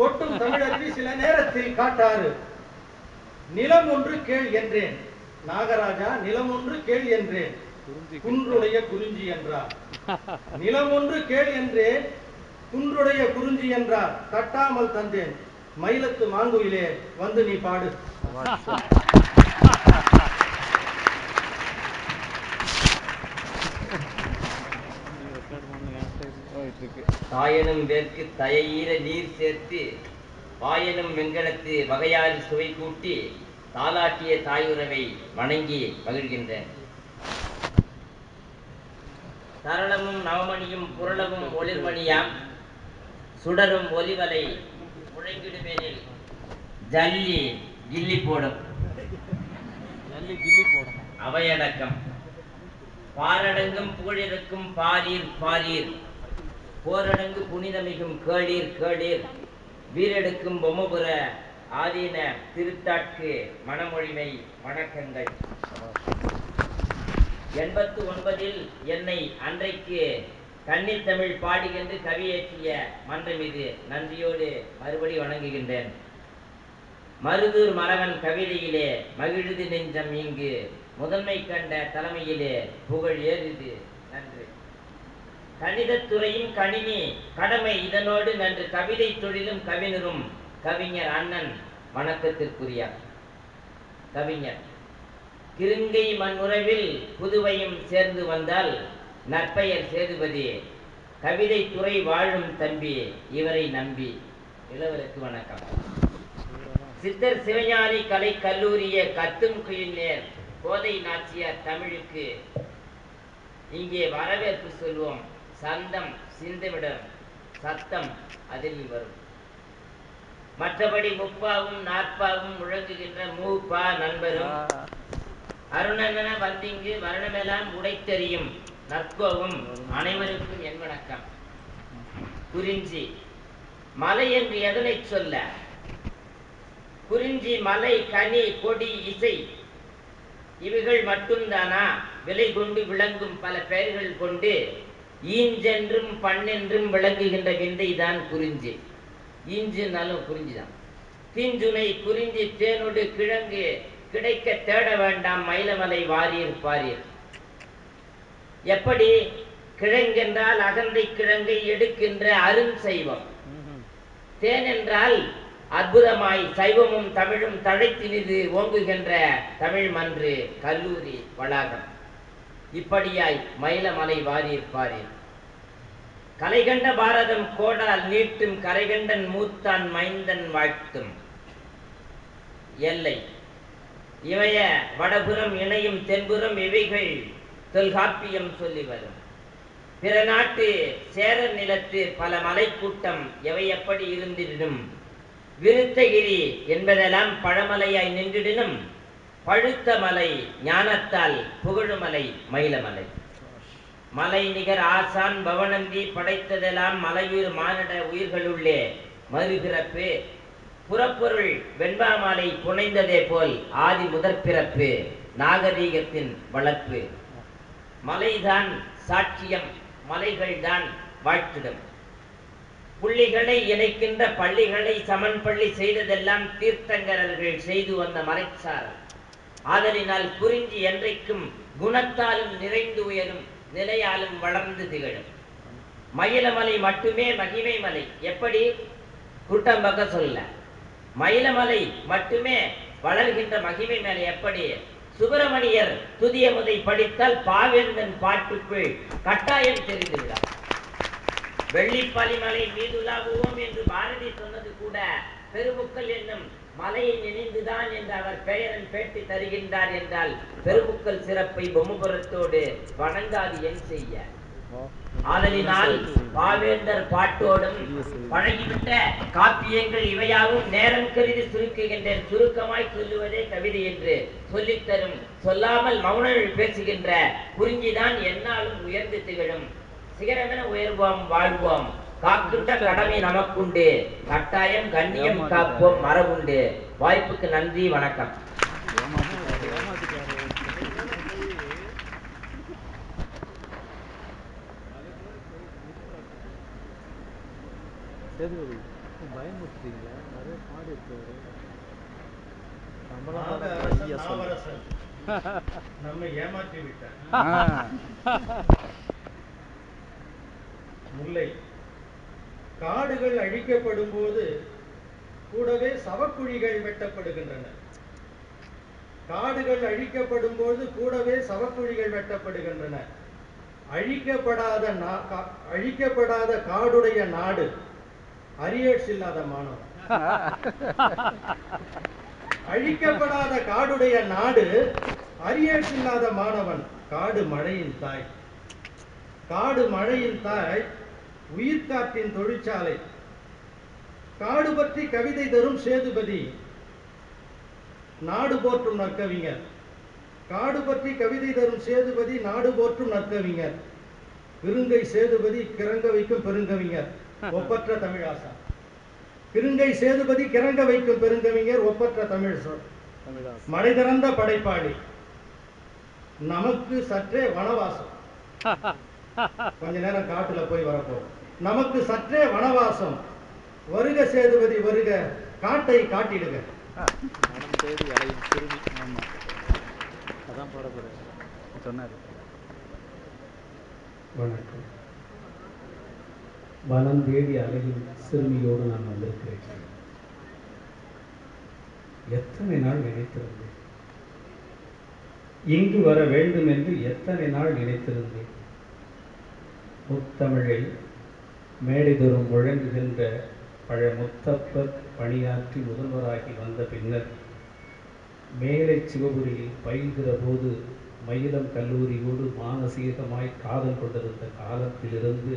கொட்டும் தமிழருவி சில நேரத்தில் காட்டாறு. நிலம் ஒன்று கேள் என்றேன். நாகராஜா, நிலம் ஒன்று கேள் என்றேன். குன்றுடைய குறிஞ்சி என்றார். நிலம் ஒன்று கேள் என்றேன், குன்றுடைய குறிஞ்சி என்றார். தட்டாமல் தந்தேன். மயிலத்து மாங்குயிலே வந்து நீ பாடு. தாயனும் வேர்க்கு தயஈர நீர் சேர்த்து வாயனும் வெங்கலத்து வகையாறு சுவை கூட்டி தாலாட்டிய தாயுறவை வணங்கி மகிழ்கின்றேன். தரளமும் நவமணியும் புரளவும் ஒளிர்மணியாம் சுடரும் ஒலிவலை முழங்கிடுமெனில் ஜல்லி கில்லி போடும். அவையடக்கம். பாரடங்கும் புகழிருக்கும் பாரீர் பாரீர், போரடங்கு புனிதமிகும் கேளீர் கேளீர், வீரெடுக்கும் பொம்மபுர ஆதீன திருத்தாட்கு மணமொழிமை வணக்கங்கள். 89 என்னை அன்றைக்கு கன்னித்தமிழ் பாடுகின்ற கவியேற்றிய மன்றம் இது. நன்றியோடு மறுபடி வணங்குகின்றேன். மருதூர் மறவன் கவிதையிலே மகிழுது நெஞ்சம் இங்கு முதன்மை கண்ட தலைமையிலே புகழ் ஏறுது நன்று. கணிதத்துறையும் கணினி கடமை இதனோடு நன்று. கவிதை தொழிலும் கவிஞரும் கவிஞர் அண்ணன் வணக்கத்திற்குரியார். கவிஞர் கிருங்கை மண் உறவில் புதுவையும் சேர்ந்து வந்தால் நற்பெயர் சேதுபதி. கவிதை துறை வாழும் தம்பி இவரை நம்பி. இளவருக்கு வணக்கம். சித்தர் சிவஞானி கலை கல்லூரிய கத்தும் குயில் நேர் கோதை நாச்சியார் தமிழுக்கு இங்கே வரவேற்பு சொல்வோம். சந்தம் சிந்துவிடம் சத்தம் அதில் வரும். மற்றபடி முப்பாவும் நாற்பாவும் முழங்குகின்ற மூப்பா நண்பரும் அருணன வந்திங்கு வருணமெல்லாம் உடைத்தெறியும் நற்கோவும் அனைவருக்கும் என் வணக்கம். குறிஞ்சி மலை என்று எதனை சொல்ல? குறிஞ்சி மலை கனி கொடி இசை இவைகள் மட்டும்தானா? விலை கொண்டு விளங்கும் பல பெயர்கள் கொண்டு ஈஞ்சென்றும் பண்ணென்றும் விளங்குகின்ற விந்தைதான் குறிஞ்சி. ஈஞ்சுனாலும் குறிஞ்சிதான். தீஞ்சுனை குறிஞ்சி தேனோடு கிழங்கு கிடைக்க தேட வேண்டாம் மயிலமலை வாரீர் பாரீர். எப்படி? கிழங்கென்றால் அகந்தை கிழங்கை எடுக்கின்ற அருஞ்சைவம். தேன் என்றால் அற்புதமாய் சைவமும் தமிழும் தழைத்தினிது ஓங்குகின்ற தமிழ் மன்று கல்லூரி வளாகம். இப்படியாய் மயிலமலை வாரீர் பாரீர். கலைகண்ட பாரதம் கோடால் நீட்டும் கரைகண்டன் மூத்தான் மைந்தன் வாழ்த்தும் எல்லை. இவைய வடபுறம் இணையும் தென்புறம் இவைகள் தொல்காப்பியம் சொல்லி வரும். பிற நாட்டு சேரர் நிலத்து பல மலைக்கூட்டம் எவை எப்படி இருந்திடனும் விருத்தகிரி என்பதெல்லாம் பழமலையாய் நின்றிடனும் பழுத்த மலை ஞானத்தால் புகழுமலை மயிலமலை. மலை நிகர் ஆசான் பவனந்தி படைத்ததெல்லாம் மலையுயிர் மானிட உயிர்களுள்ளே மறுபிறப்பு. புறப்பொருள் வெண்பாமாலை புனைந்ததே போல் ஆதி முதற் பிறப்பு நாகரீகத்தின் வளர்ப்பு. மலைதான் சாட்சியம், மலைகள்தான் வாழ்த்திடம். புள்ளிகளை இணைக்கின்ற பள்ளிகளை சமன் பள்ளி செய்ததெல்லாம் தீர்த்தங்கரர்கள் செய்து வந்த மறைச்சாரல். ஆதலினால் குறிஞ்சி என்றைக்கும் குணத்தாலும் நிறைந்து உயரும், நிலையாலும் வளர்ந்து திகழும். மயிலமலை மட்டுமே மகிமை மலை. எப்படி? கூட்டம் பக்க சொல்ல. மயிலமலை மட்டுமே வளர்கின்ற மகிமை மலை எப்படி? சுப்பிரமணியர் துதியமுதை படித்தால் பாவேந்தன் பாட்டுக்குள் கட்டாயம் தெரிந்துவிடும். வெள்ளிப்பலிமலை மீதுலாவுவோம் என்று பாரதி சொன்னது கூட பெருமுக்கள் என்னும் மலையை நினைந்துதான் என்று அவர் பெயரன் பேட்டி தருகின்றார் என்றால் பெருமுக்கள் சிறப்பை பொம்முபுரத்தோடு வணங்காது என் செய்ய. ஆதலினால் பாவேந்தர் பாட்டோடும் பழகிவிட்ட காப்பியங்கள் இவையாவும் நேரம் கருதி சுருக்குகின்றேன். சுருக்கமாய் சொல்லுவதே கவிதை என்று சொல்லித்தரும் சொல்லாமல் மௌனங்கள் பேசுகின்ற குறிஞ்சிதான் என்னாலும் உயர்ந்து திகழும். சிகரமென உயர்வோம் வாழ்வோம், காக்கின்ற கடமை நமக்குண்டு, கட்டாயம் கண்ணியம் காப்போம் மரபுண்டு. வாய்ப்புக்கு நன்றி, வணக்கம். பயமுறுத்தீங்களா? நிறைய பாடி இருக்காரு. நம்மை ஏமாற்றி விட்டார். முல்லை காடுகள் அழிக்கப்படும் போது கூடவே சவக்குழிகள் வெட்டப்படுகின்றன. காடுகள் அழிக்கப்படும் போது கூடவே சவக்குழிகள் வெட்டப்படுகின்றன. அழிக்கப்படாத காடுடைய நாடு அரியர்ஸ் இல்லாத மாணவன். அழிக்கப்படாத காடுடைய நாடு அரியர்ஸ் இல்லாத மாணவன். காடு மழையின் தாய். காடு மழையின் தாய், உயிர்காற்றின் தொழிற்சாலை. காடு பற்றி கவிதை தரும் சேதுபதி, நாடு போற்றும் நற்கவிஞர். காடு பற்றி கவிதை தரும் சேதுபதி, நாடு போற்றும் நற்கவிஞர். கிருங்கை சேதுபதி கிறங்க வைக்கும் பெருங்கவிஞர், ஒப்பற்ற தமிழாசா. கிருங்கை சேதுபதி கிறங்க வைக்கும் பெருங்கவிஞர், ஒப்பற்ற தமிழ் சொல். மடை திறந்த படைப்பாளி. நமக்கு சற்றே வனவாசம். கொஞ்ச நேரம் காட்டுல போய் வரப்போம். நமக்கு சற்றே வனவாசம். வருக சேதுபதி வருக, காட்டை காட்டிடுக. தேடி அலையும் சிறுமி. ஆமா, அதான் பாடப்பட சொன்னார். வணக்கம். வனம் தேடி அலையும் சிறுமியோடு நான் வந்திருக்கிறேன். எத்தனை நாள் நினைத்திருந்தேன், இங்கு வர வேண்டும் என்று எத்தனை நாள் நினைத்திருந்தேன். முத்தமிழில் மேடைதோறும் முழங்குகின்ற பழ முத்தப்பர் பணியாற்றி முதல்வராகி வந்த பின்னர் மேலை சிவபுரியில் பயில்கிற போது மயிலம் கல்லூரியோடு மானசீகமாய் காதல் கொண்டிருந்த காலத்திலிருந்து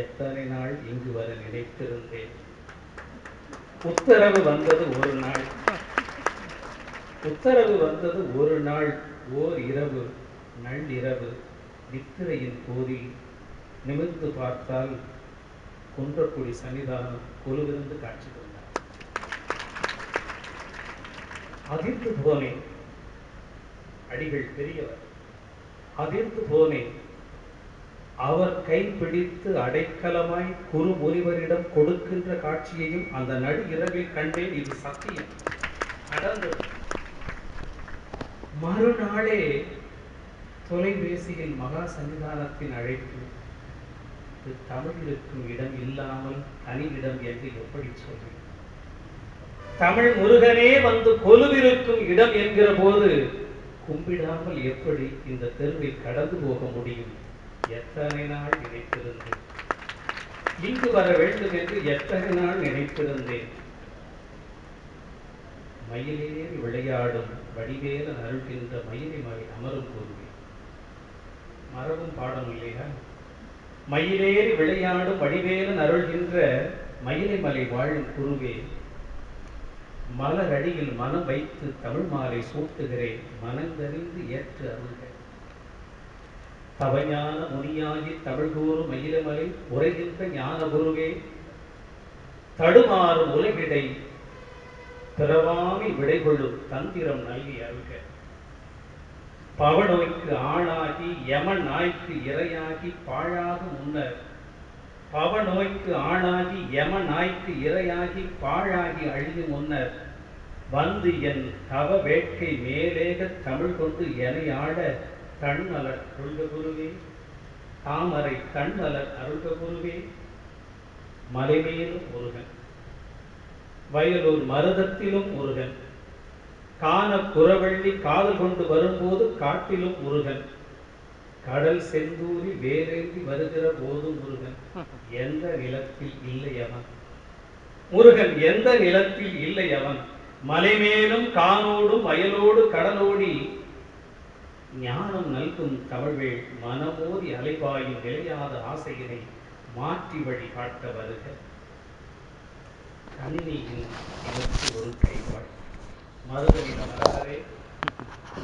எத்தனை நாள் இங்கு வர நினைத்திருந்தேன். உத்தரவு வந்தது ஒரு நாள். உத்தரவு வந்தது ஒரு நாள். ஓர் இரவு, நள்ளிரவு, நித்திரையின் போதி நிமிர்ந்து பார்த்தால் குன்றக்குடி சன்னிதானம் கொலுவிருந்து காட்சி கொண்டார். அதிர்ந்து போனேன். அடிகள் பெரியவர். அதிர்ந்து போனேன். அவர் கைப்பிடித்து அடைக்கலமாய் குரு முனிவரிடம் கொடுக்கின்ற காட்சியையும் அந்த நடு இரவில் கண்டேன். இது சத்தியம், நடந்தது. மறுநாளே தொலைபேசியில் மகா சன்னிதானத்தின் அழைப்பு. தமிழ் இருக்கும் இடம் இல்லாமல் தனி இடம் என்று எப்படி சொல்லி, தமிழ் முருகனே வந்து கொலுவிருக்கும் இடம் என்கிற போது கும்பிடாமல் எப்படி இந்த தெருவை கடந்து போக முடியும்? எத்தனை நாள் நினைத்திருந்தேன், இங்கு வர வேண்டும் என்று எத்தனை நாள் நினைத்திருந்தேன். மயிலேறி விளையாடும் வடிவேலன் அருள்கின்ற மயிலிமலை அமரும் கூறுவேன். மரபும் பாடம் இல்லையா? மயிலேறி விளையாடும் வடிவேலன் அருள்கின்ற மயிலைமலை வாழும் குருவே, மலரடியில் மனம் வைத்து தமிழ் மாலை சூட்டுகிறேன். மனந்தறிந்து ஏற்று அருள்க. தவஞான முனியாகி தமிழ் கூறும் மயிலமலை உரைகின்ற ஞான குருவே, தடுமாறும் உலகிடை பிறவாமி விடைகொள்ளும் தந்திரம் நல்கி அருள்க. பவநோய்க்கு ஆளாகி யமன் நாய்க்கு இரையாகி பாழாக முன்னர், பவநோய்க்கு ஆளாகி யமன் நாய்க்கு இரையாகி பாழாகி அழியும் முன்னர் வந்து என் தவ வேட்கை மேலேக தமிழ் கொண்டு எனை ஆட தன்மலர் அருள்க குருவே. தாமரை தன்மலர் அருள்க குருவே. மலைமேலும் முருகன், வயலூர் மருதத்திலும் முருகன், காண குறவள்ளி காதல் கொண்டு வரும்போது காட்டிலும் முருகன், கடல் செந்தூரி வேலேந்தி வருகிற போதும் முருகன், எந்த நிலத்தில் இல்லை அவன், முருகன் எந்த நிலத்தில் இல்லை அவன், மலைமேலும் காணோடும் வயலோடு கடலோடி ஞானம் நல்கும் தமிழ்வேள் மனமோதி அலைபாயும் நிலையாத ஆசையினை மாற்றி வழி காட்ட வருக. கணினியின் இவருக்கு ஒரு கைவாள், மருதனிடமரே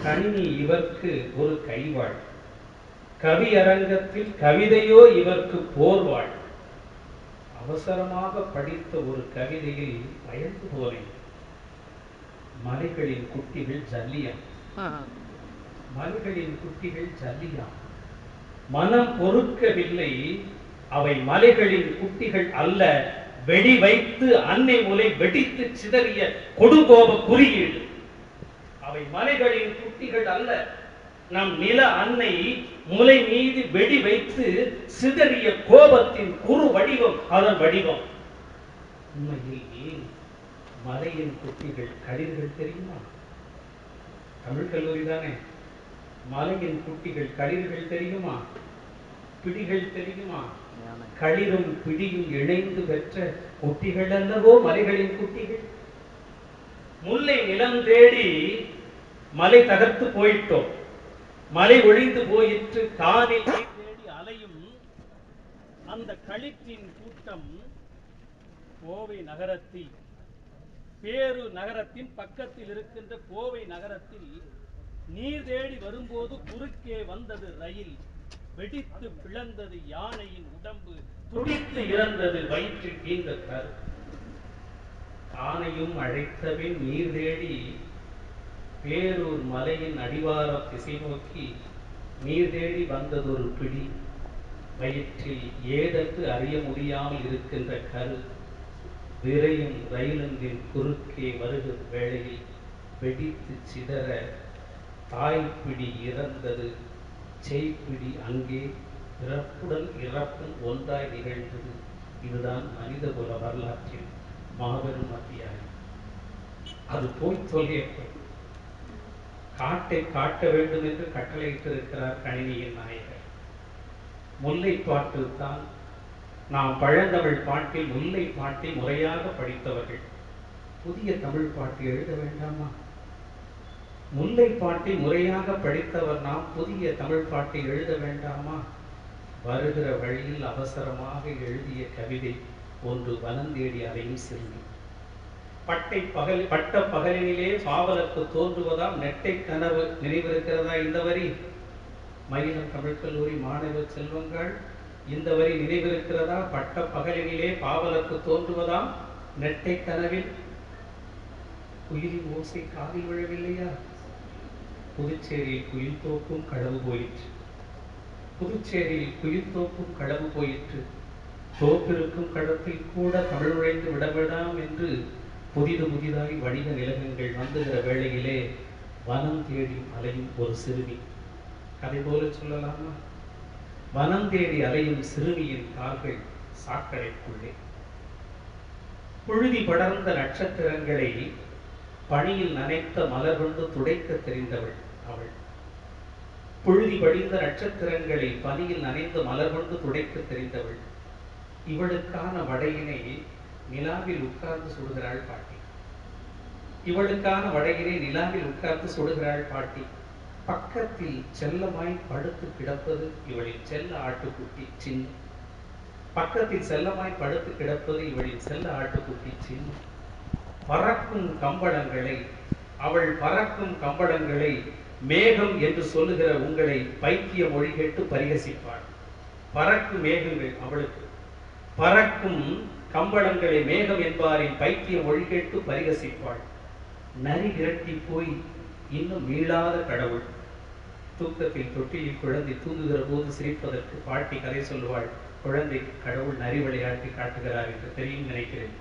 கணினி இவர்க்கு ஒரு கைவாள், கவியரங்கத்தில் கவிதையோ இவர்க்கு போர்வாள். அவசரமாக படித்த ஒரு கவிதையில் பயந்து போனேன். மலைகளின் குட்டிகள் ஜல்லியம், மலைகளின் குட்டிகள் ஜல்லியம், மனம் பொறுக்கவில்லை, அவை மலைகளின் குட்டிகள் அல்ல, வெடி வைத்து அன்னை முலை வெடித்து சிதறிய கொடுங்கோப குறியீடு. அவை மலைகளின் குட்டிகள் அல்ல, நம் நில அன்னை முலை மீது வெடி வைத்து சிதறிய கோபத்தின் குறு வடிவம் அதன் வடிவம். உண்மையில் மலையின் குட்டிகள் களிர்கள் தெரியுமா? தமிழ் கல்லூரி தானே. மலையின் குட்டிகள் களிர்கள் தெரியுமா? பிடிகள் தெரியுமா? களிரும் பிடியும் இணைந்து பெற்ற குட்டிகள் அல்லவோ மலைகளின் குட்டிகள். முல்லை நிலம் தேடி மலை தகர்த்து போயிட்டோம், மலை ஒழிந்து போயிற்று, காணில் தேடி அலையும் அந்த களிற்றின் கூட்டம் கோவை நகரத்தில், பேரூர் நகரத்தின் பக்கத்தில் இருக்கின்ற கோவை நகரத்தில் நீர் தேடி வரும்போது குறுக்கே வந்தது ரயில், வெடித்து பிளந்தது யானையின் உடம்பு, துடித்து இறந்தது வயிற்றில் கீந்த கரு. ஆனையும் அழைத்தபின் நீர் தேடி பேரூர் மலையின் அடிவார திசை நோக்கி நீர் தேடி வந்ததொரு பிடி, வயிற்றில் ஏதென்று அறிய முடியாமல் இருக்கின்ற கரு. விரையும் ரயிலொன்றின் குறுக்கே வருகிற வேளையில் வெடித்து சிதற தாய்ப்பிடி இறந்தது, செய்பிடி அங்கே இறப்புடன் இறப்பும் ஒன்றாய் நிகழ்ந்தது. இதுதான் மனிதகுல வரலாற்றின் மாபெரும் அத்தியாயம். அது போய் தொலையட்டும். காட்டை காட்ட வேண்டும் என்று கட்டளையிட்டிருக்கிறார் கணினியின் நாயகர். முல்லைப்பாட்டு தான் நாம் பழந்தமிழ் பாட்டில் முல்லை பாட்டை முறையாக படித்தவர்கள். புதிய தமிழ் பாட்டு எழுத வேண்டாமா? முல்லை பாட்டை முறையாக படித்தவர் நாம் புதிய தமிழ் பாட்டை எழுத வேண்டாமா? வருகிற வழியில் அவசரமாக எழுதிய கவிதை ஒன்று வனந்தேடி அலையும் சிறுமி. பட்ட பகலினிலே பாவலருக்கு தோன்றுவதால் நெட்டை கனவு நினைவிருக்கிறதா இந்த வரி? மயிலம் தமிழ் கல்லூரி மாணவ செல்வங்கள், இந்த வரி நினைவிருக்கிறதா? பட்ட பகலினிலே பாவலருக்கு தோன்றுவதால் நெட்டை கனவில் குயிலின் ஓசை காதில் விழவில்லையா? புதுச்சேரியில் குயில் தோப்பும் களவு போயிற்று, புதுச்சேரியில் குயில் தோப்பும் களவு போயிற்று. தோப்பிருக்கும் களத்தில் கூட தமிழ் நுழைந்து விடவேண்டாம் என்று புதிதாய் வணிக நிலையங்கள் வந்துகிற வேளையிலே வனம் தேடி அலையும் ஒரு சிறுமி. கதை போல சொல்லலாமா? வனம் தேடி அலையும் சிறுமியின் கால்கள் சாக்கடைக்குள்ளே. புழுதி படர்ந்த நட்சத்திரங்களை பணியில் நனைத்த மலர் கொண்டு துடைக்க தெரிந்தவள் அவள். புழுதி படிந்த நட்சத்திரங்களை பனியில் நனைந்த மலர் கொண்டு துடைக்க தெரிந்தவள். இவளுக்கான வடையினை நிலாவில் உட்கார்ந்து சுடுகிறாள் பாட்டி. இவளுக்கான வடையினை நிலாவில் உட்கார்ந்து சுடுகிறாள் பாட்டி. பக்கத்தில் செல்லமாய் படுத்து கிடப்பது இவளின் செல்ல ஆட்டுக்குட்டி சின்ன. பக்கத்தில் செல்லமாய் படுத்து கிடப்பது இவளின் செல்ல ஆட்டுக்குட்டி சின்ன. பறக்கும் கம்பளங்களை, அவள் பறக்கும் கம்பளங்களை மேகம் என்று சொல்லுகிற உங்களை பைத்திய மொழி கேட்டு பரிகசிப்பாள். பறக்கும் மேகங்கள் அவளுக்கு, பறக்கும் கம்பளங்களை மேகம் என்பாரின் பைத்திய மொழி கேட்டு பரிகசிப்பாள். நரி விரட்டி போய் இன்னும் மீளாத கடவுள். தூக்கத்தில் தொட்டியில் குழந்தை தூங்குகிற போது சிரிப்பதற்கு பாட்டி கதை சொல்லுவாள். குழந்தைக்கு கடவுள் நரி விளையாட்டி காட்டுகிறார் என்று தெரியும் நினைக்கிறேன்.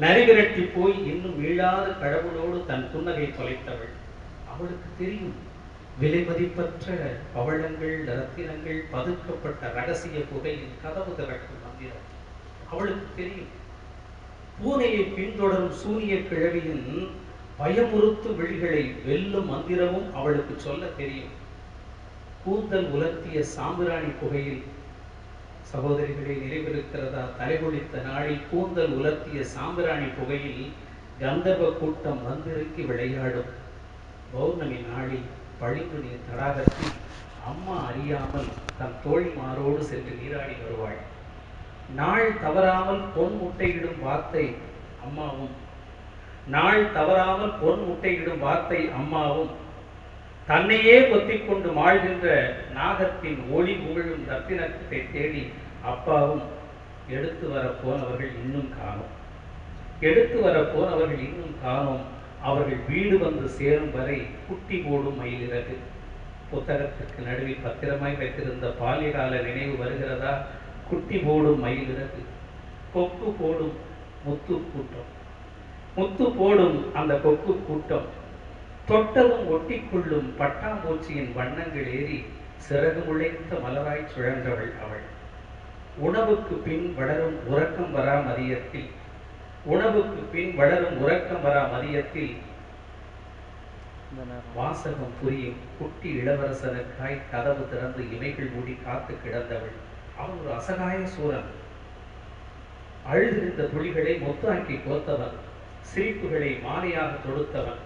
நரி விரட்டி போய் இன்னும் மீளாத கடவுளோடு தன் புன்னகை தொலைத்தவள். அவளுக்கு தெரியும் விலை மதிப்பற்ற பவளங்கள் ரத்தினங்கள் பதுக்கப்பட்ட ரகசிய புகையின் கதவு திறக்கும் மந்திரம். அவளுக்கு தெரியும் பூனையை பின்தொடரும் சூரிய கிழவியின் பயமுறுத்து விழிகளை வெல்லும் மந்திரமும் அவளுக்கு சொல்ல தெரியும். கூந்தல் உலர்த்திய சாம்பிராணி புகையில், சகோதரிகளை நினைவிருக்கிறதா, தலைகுளித்த நாளில் கூந்தல் உலர்த்திய சாம்பிராணி புகையில் கந்தர்வ கூட்டம் வந்திருக்கி விளையாடும். பௌர்ணமி நாளில் பழிந்து நீர் தடாகத்தில் அம்மா அறியாமல் தன் தோழிமாரோடு சென்று நீராடி வருவாள். நாள் தவறாமல் பொன் முட்டையிடும் வார்த்தை அம்மாவும், நாள் தவறாமல் பொன் முட்டையிடும் வார்த்தை அம்மாவும், தன்னையே கொத்திக் கொண்டு மாழ்கின்ற நாகத்தின் ஒளி உமிழும் ரத்தினத்தை தேடி அப்பாவும் எடுத்து வர போனவர்கள் இன்னும் காணோம். எடுத்து வர போனவர்கள் இன்னும் காணோம். அவர்கள் வீடு வந்து சேரும் வரை குட்டி போடும் மயிலிறகு. புத்தகத்திற்கு நடுவில் பத்திரமாய் வைத்திருந்த பால்யகால நினைவு வருகிறதா? குட்டி போடும் மயிலிறகு, கொக்கு போடும் முத்து கூட்டம். முத்து போடும் அந்த கொக்கு கூட்டம் தொட்டதும் ஒட்டிக்கொள்ளும் பட்டாம்பூச்சியின் வண்ணங்கள் ஏறி சிறகு முளைத்த மலராய் சுழன்றவள் அவள். உணவுக்கு பின் வளரும் உறக்கம் வரா மதியத்தில், உணவுக்கு பின் வளரும் உறக்கம் வரா மதியத்தில் வாசகம் புரியும் குட்டி இளவரசனுக்காய் கதவு திறந்து இமைகள் மூடி காத்து கிடந்தவள். அவன் ஒரு அசகாய சூரன். அழுதிருந்த துளிகளை மொத்தாக்கி கோத்தவன், சிரிப்புகளை மாலையாக தொடுத்தவன்,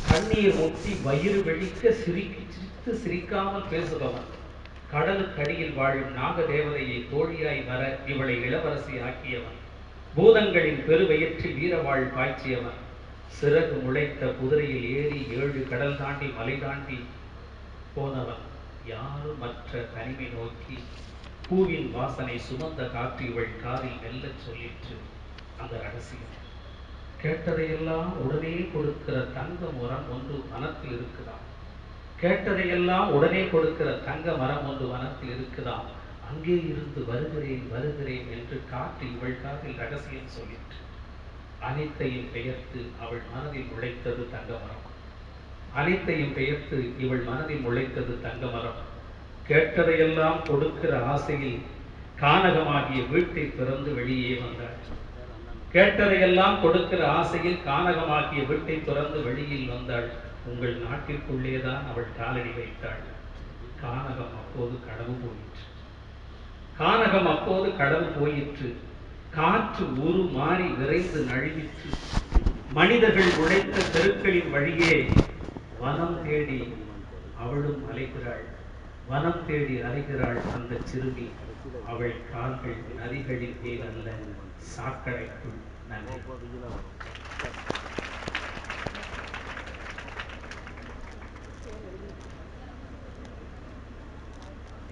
கண்ணீர் முத்தி வயிறு வெடிக்க சிரித்து சிரிக்காமல் பேசுபவன், கடலுக்கடியில் வாழும் நாகதேவதையை தோழியாய் வர இவளை இளவரசி ஆக்கியவன், பூதங்களின் பெருவயிற்றில் வீரவாள் பாய்ச்சியவன், சிறகு முளைத்த குதிரையில் ஏறி 7 கடல் தாண்டி மலை தாண்டி போனவன், யாரும் மற்ற தனிமை நோக்கி பூவின் வாசனை சுமந்த காற்று இவள் காதில் மெல்லச் சொல்லிற்று அந்த ரகசியம். கேட்டதையெல்லாம் உடனே கொடுக்கிற தங்க மரம் ஒன்று வனத்தில் இருக்குதாம். கேட்டதையெல்லாம் உடனே கொடுக்கிற தங்க மரம் ஒன்று வனத்தில் இருக்குதாம். அங்கே இருந்து வருகிறேன் வருகிறேன் என்று காற்று இவள் காதில் ரகசியம் சொல்லிற்று. அனைத்தையும் பெயர்த்து அவள் மனதில் முளைத்தது தங்க மரம். அனைத்தையும் பெயர்த்து இவள் மனதில் முளைத்தது தங்க மரம். கேட்டதையெல்லாம் கொடுக்கிற ஆசையில் கானகமாகிய வீட்டை திறந்து வெளியே வந்தாள். கேட்டதையெல்லாம் கொடுக்கிற ஆசையில் கானகமாகிய வீட்டை திறந்து வெளியில் வந்தாள். உங்கள் நாட்டிற்குள்ளேதான் அவள் காலடி வைத்தாள். கானகம் அப்போது களவு போயிற்று. கானகம் அப்போது களவு போயிற்று. காற்று உரு மாறி விரைந்து நழுவிற்று. மனிதர்கள் உழைத்த தெருக்களின் வழியே வனம் தேடி அவளும் அலைகிறாள். வனம் தேடி அலைகிறாள் அந்த சிறுமி. அவள் கால்கள் நதிகளின் மேல் அல்ல, சாக்கடைக்குள். நன்றி.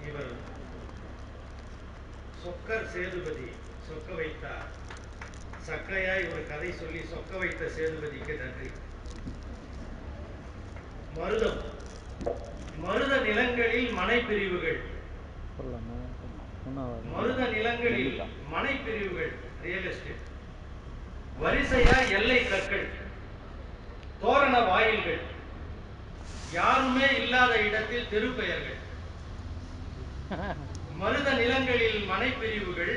இவர் சொக்கர் சேதுபதி சொக்க வைத்தார். சக்கையாய் ஒரு கதை சொல்லி சொக்க வைத்த சேதுபதிக்கு நன்றி. மருதம், மருத நிலங்களில் மனை பிரிவுகள், மருத நிலங்களில் மனை பிரிவுகள், ரியல் எஸ்டேட், வரிசையா எல்லை கற்கள், தோரண வாயில்கள், யாருமே இல்லாத இடத்தில் தெருப்பெயர்கள். மருத நிலங்களில் மனை பிரிவுகள்,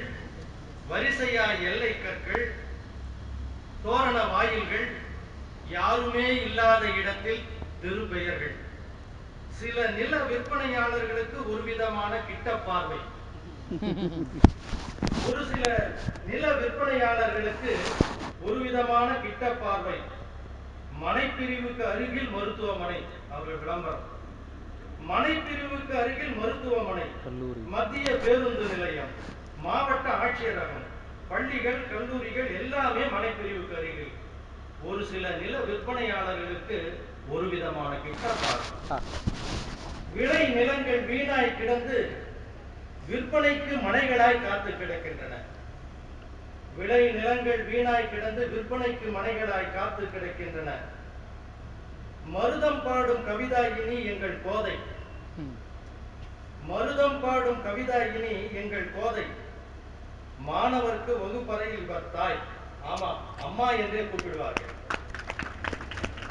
வரிசையா எல்லை கற்கள், தோரண வாயில்கள், யாருமே இல்லாத இடத்தில் தெருப்பெயர்கள். சில நில விற்பனையாளர்களுக்கு ஒரு விதமான கிட்ட பார்வை. ஒரு சில நில விற்பனையாளர்களுக்கு ஒரு விதமான கிட்ட பார்வை. மனைப்பிரிவுக்கு அருகில் மருத்துவமனை, அவர்கள் விளம்பரம். மனைப்பிரிவுக்கு அருகில் மருத்துவமனை, மத்திய பேருந்து நிலையம், மாவட்ட ஆட்சியரகம், பள்ளிகள், கல்லூரிகள் எல்லாமே மனைப்பிரிவுக்கு அருகில். ஒரு சில நில விற்பனையாளர்களுக்கு ஒரு விதமான கிட்ட பார்வை. விளை நிலங்கள் வீணாய் கிடந்து விற்பனைக்கு மனைகளாய் காத்து கிடக்கின்றன. விளை நிலங்கள் வீணாய் கிடந்து விற்பனைக்கு மனைகளாய் காத்து கிடக்கின்றன. மருதம் பாடும் கவிதாயினி எங்கள் கோதை, மருதம் பாடும் கவிதாயினி எங்கள் கோதை, மாணவர்க்கு வகுப்பறையில் இவர் தாய். ஆமா, அம்மா என்றே கூப்பிடுவார்கள்.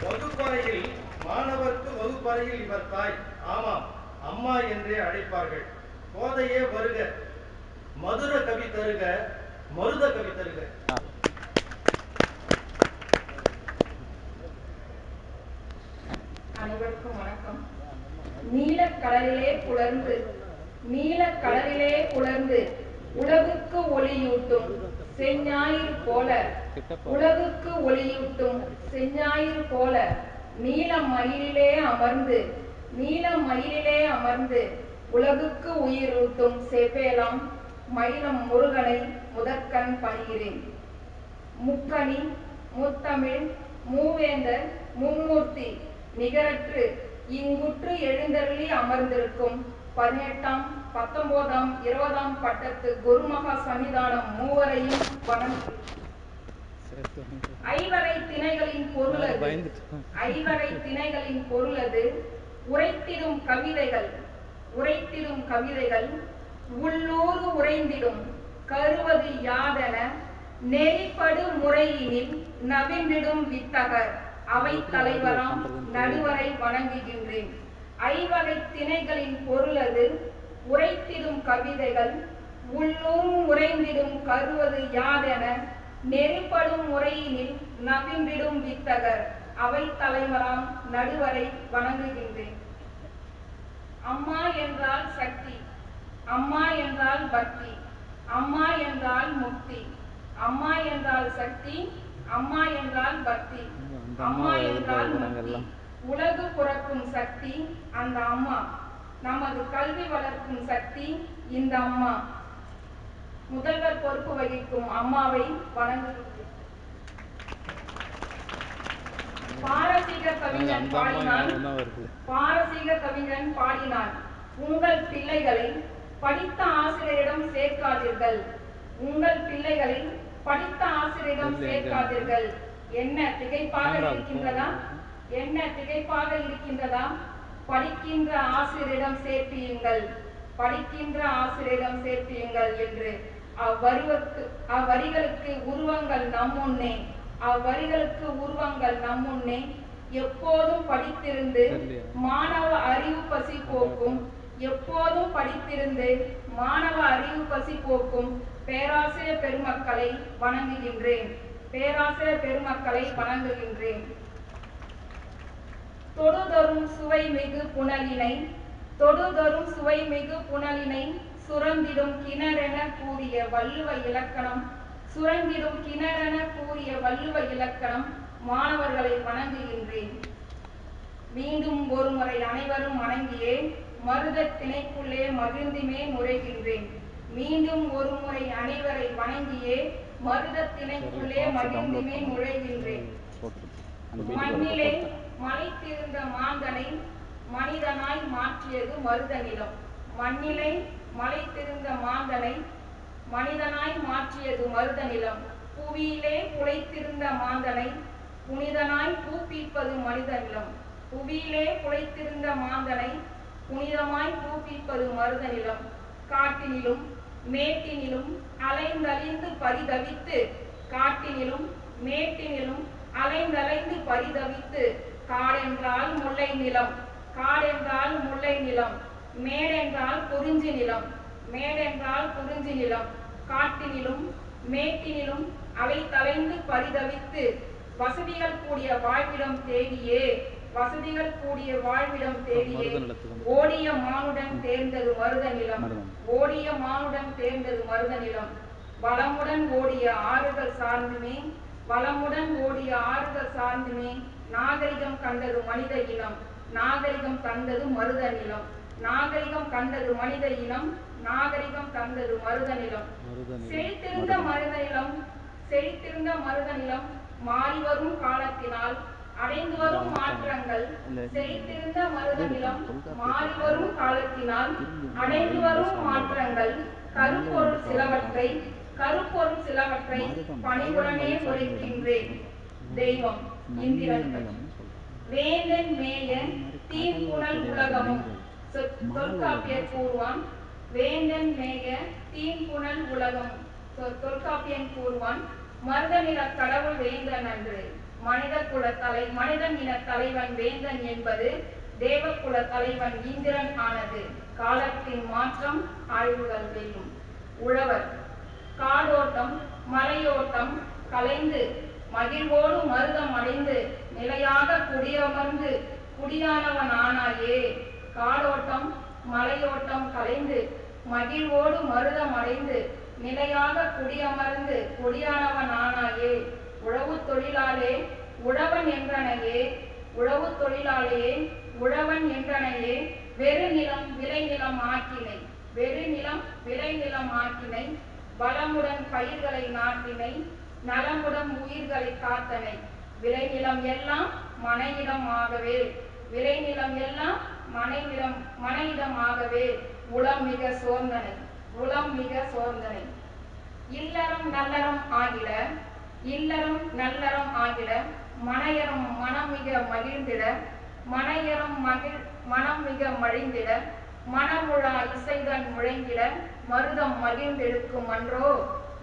வகுப்பறையில் மாணவர்க்கு வகுப்பறையில் இவர் தாய். ஆமாம், அம்மா என்றே அழைப்பார்கள். கோதையே வருக, மதுர கவி தருக, மருத கவி தருக. வணக்கம். நீலக்கடலிலே புலர்ந்து உலகுக்கு ஒளியூட்டும் செஞ்ஞாயிறு போல, உலகுக்கு ஒளியூட்டும் செஞ்ஞாயிறு போல நீல மயிலிலே அமர்ந்து உலகுக்கு உயிரூட்டும் செவ்வேளாம் மயிலம் முருகனை முதற்கண் பணிகிறேன். முக்கணி முத்தமிழ் மூவேந்தர் மும்மூர்த்தி நிகரற்று இங்குற்று எழுந்தருளி அமர்ந்திருக்கும் 18ஆம் 19ஆம் 20ஆம் பட்டத்து குருமகா சன்னிதானம் மூவரையும் வணங்கி ஐவரை திணைகளின் பொருளது உரைத்திடும் கவிதைகள் உள்ளூர் உறைந்திடும் கருவது யாதென நெறிப்படு முறையினில் நவின்றிடும் வித்தகர் அவை தலைவராம் நடுவரை வணங்குகின்றேன். ஐவகை திணைகளின் பொருளது உரைத்திடும் கவிதைகள் உள்ளூர் உறைந்திடும் கருவது யாதென நெறிப்படும் முறையினில் நவின்றிடும் வித்தகர் அவை தலைவராம் நடுவரை வணங்குகின்றேன். அம்மா என்றால் சக்தி, அம்மா என்றால் பக்தி, அம்மா என்றால் முக்தி, அம்மா என்றால் சக்தி, அம்மா என்றால் பக்தி, அம்மா என்றால் முக்தி. உலகு புறக்கும் சக்தி அந்த அம்மா, நமது கல்வி வளர்க்கும் சக்தி இந்த அம்மா. முதல்வர் பொறுப்பு வகிக்கும் அம்மாவை வணங்குகிறேன். பாரசீக கவிஞன் பாடினான், உங்கள் பிள்ளைகளை படித்த ஆசிரியரிடம் சேர்க்காதீர்கள், உங்கள் பிள்ளைகளை படித்த ஆசிரியரிடம் சேர்க்காதீர்கள். என்ன திகைப்பாக இருக்கின்றதா? படிக்கின்ற ஆசிரியரிடம் சேர்ப்பியுங்கள், படிக்கின்ற ஆசிரியரிடம் சேர்ப்பியுங்கள் என்று அவ்வரிகளுக்கு உருவங்கள் நம்முன்னே எப்போதும் படித்திருந்து மாணவ அறிவு பசி போக்கும், எப்போதும் படித்திருந்து மாணவ அறிவு பசி போக்கும் பேராசிரியர் பெருமக்களை வணங்குகின்றேன். தொடுதொரும் சுவைமிகு புனலினை சுரந்திடும் கிணறென கூறிய வள்ளுவ இலக்கணம் மாணவர்களை வணங்குகின்றேன். மீண்டும் ஒருமுறை அனைவரும் வணங்கியே மருதத் திணைக்குள்ளே மகிழ்ந்துமே நுழைகின்றேன். மீண்டும் ஒருமுறை அனைவரை வணங்கியே மருதத் திணைக்குள்ளே மகிழ்ந்துமே நுழைகின்றேன். மண்ணிலே மலைத்திருந்த மாந்தனை மனிதனாய் மாற்றியது மருத நிலம். மண்ணிலே மலைத்திருந்த மாந்தனை மனிதனாய் மாற்றியது மருத நிலம். புவியிலே புலைத்திருந்த மாந்தனை புனிதனாய் பூப்பிப்பது மனித நிலம். புவியிலே புலைத்திருந்த மாந்தனை புனிதமாய் பூப்பிப்பது மருத நிலம். காட்டினிலும் மேட்டினிலும் அலைந்தலைந்து பரிதவித்து, காட்டினிலும் மேட்டினிலும் அலைந்தலைந்து பரிதவித்து காடென்றால் முல்லை நிலம், காடென்றால் முல்லை நிலம், மேடென்றால் குறிஞ்சி நிலம், மேடென்றால் குறிஞ்சி நிலம். காட்டினிலும் மேட்டினிலும் அலைத்தலைந்து பரிதவித்து வசதிகள் கூடிய வாழ்விடம் தேடியே ஓடிய மானுடன் தேர்ந்தது மருத நிலம், ஓடிய மானுடன் தேர்ந்தது மருத நிலம். வளமுடன் ஓடிய ஆறுகள் சார்ந்துமே நாகரிகம் கண்டது மனித இனம், நாகரிகம் தந்தது மருத நிலம், நாகரிகம் கண்டது மனித இனம், நாகரிகம் தந்தது மருத நிலம். செழித்திருந்த மருத நிலம் மாறி வரும் காலத்தினால் அடைந்து வரும் மாற்றங்கள், செழித்திருந்த மருத நிலம் மாறி வரும் காலத்தினால் அடைந்து வரும் மாற்றங்கள், கருப்பொருள் சிலவற்றை பணிவுடனே உரைக்கின்றேன். தெய்வம் இந்திரன் வேந்தன் மேய தீம்புணல் உலகமும். தொல்காப்பியர் கூறுவான், வேந்தன் மேய தீம்புணல் உலகம். தொல்காப்பியன் கூறுவான், மருத நில கடவுள் வேந்தன் அன்று. மனிதன் இன தலைவன் வேந்தன் என்பது தேவகுல தலைவன் இந்திரன் ஆனது. காலத்தின் மாற்றம் ஆய்வுகள் வெல்லும். உழவர் காடோட்டம் மலையோட்டம் கலைந்து மகிழ்வோடு மருதம் அடைந்து நிலையாக குடியமர்ந்து குடியானவன் ஆனாயே. காலோட்டம் மலையோட்டம் கலைந்து மகிழ்வோடு மருதம் அடைந்து நிலையாக குடியமர்ந்து கொடியானவன் ஆனாயே. உழவு தொழிலாளே உழவன் என்றனையே, உழவு தொழிலாளையே உழவன் என்றனையே. வெறுநிலம் விளைநிலம் ஆக்கினை, வெறுநிலம் விளைநிலம் ஆக்கினை. வளமுடன் பயிர்களை நாட்டினை, நலமுடன் உயிர்களை காத்தனை. விளைநிலம் எல்லாம் மனையிடம் ஆகவே, விளைநிலம் எல்லாம் மனையிடம் ஆகவே. உளம் மிக சோர்ந்தனை, உளம் மிக சோர்ந்தனை. இல்லறம் நல்லறம் ஆகிட, இல்லறம் நல்லறம் ஆகிட. மனையறம் மனம் மிக மகிழ்ந்திட, மனையறம் மனம் மிக மழிந்திட. மனமுழா இசையுடன் முழங்கிட மருதம் மகிழ்ந்திருக்கும் அன்றோ.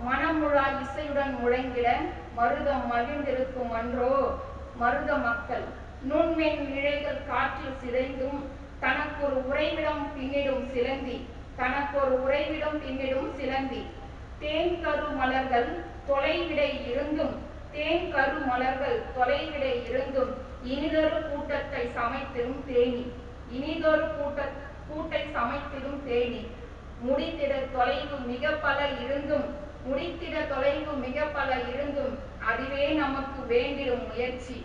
மனமுழா இசையுடன் முழங்கிட மருதம் மகிழ்ந்திருக்கும் அன்றோ. மருத மக்கள் நுண்மென் இழைகள் காற்றில் சிதைந்தும் தனக்கொரு உறைவிடம் பின்னிடும் சிலந்தி, தனக்கொரு உறைவிடம் பின்னிடும் சிலந்தி. தேன் கரு மலர்கள் தொலைவிடை இருந்தும், தேன் கரு மலர்கள் தொலைவிடை இருந்தும் இனிதொரு கூட்டத்தை சமைத்திடும் தேனி, இனிதொரு கூட்டை சமைத்திடும் தேனி. முடித்திட தொலைவு மிக பல இருந்தும், முடித்திட தொலைவு மிக பல இருந்தும் அதுவே நமக்கு வேண்டிடும் முயற்சி,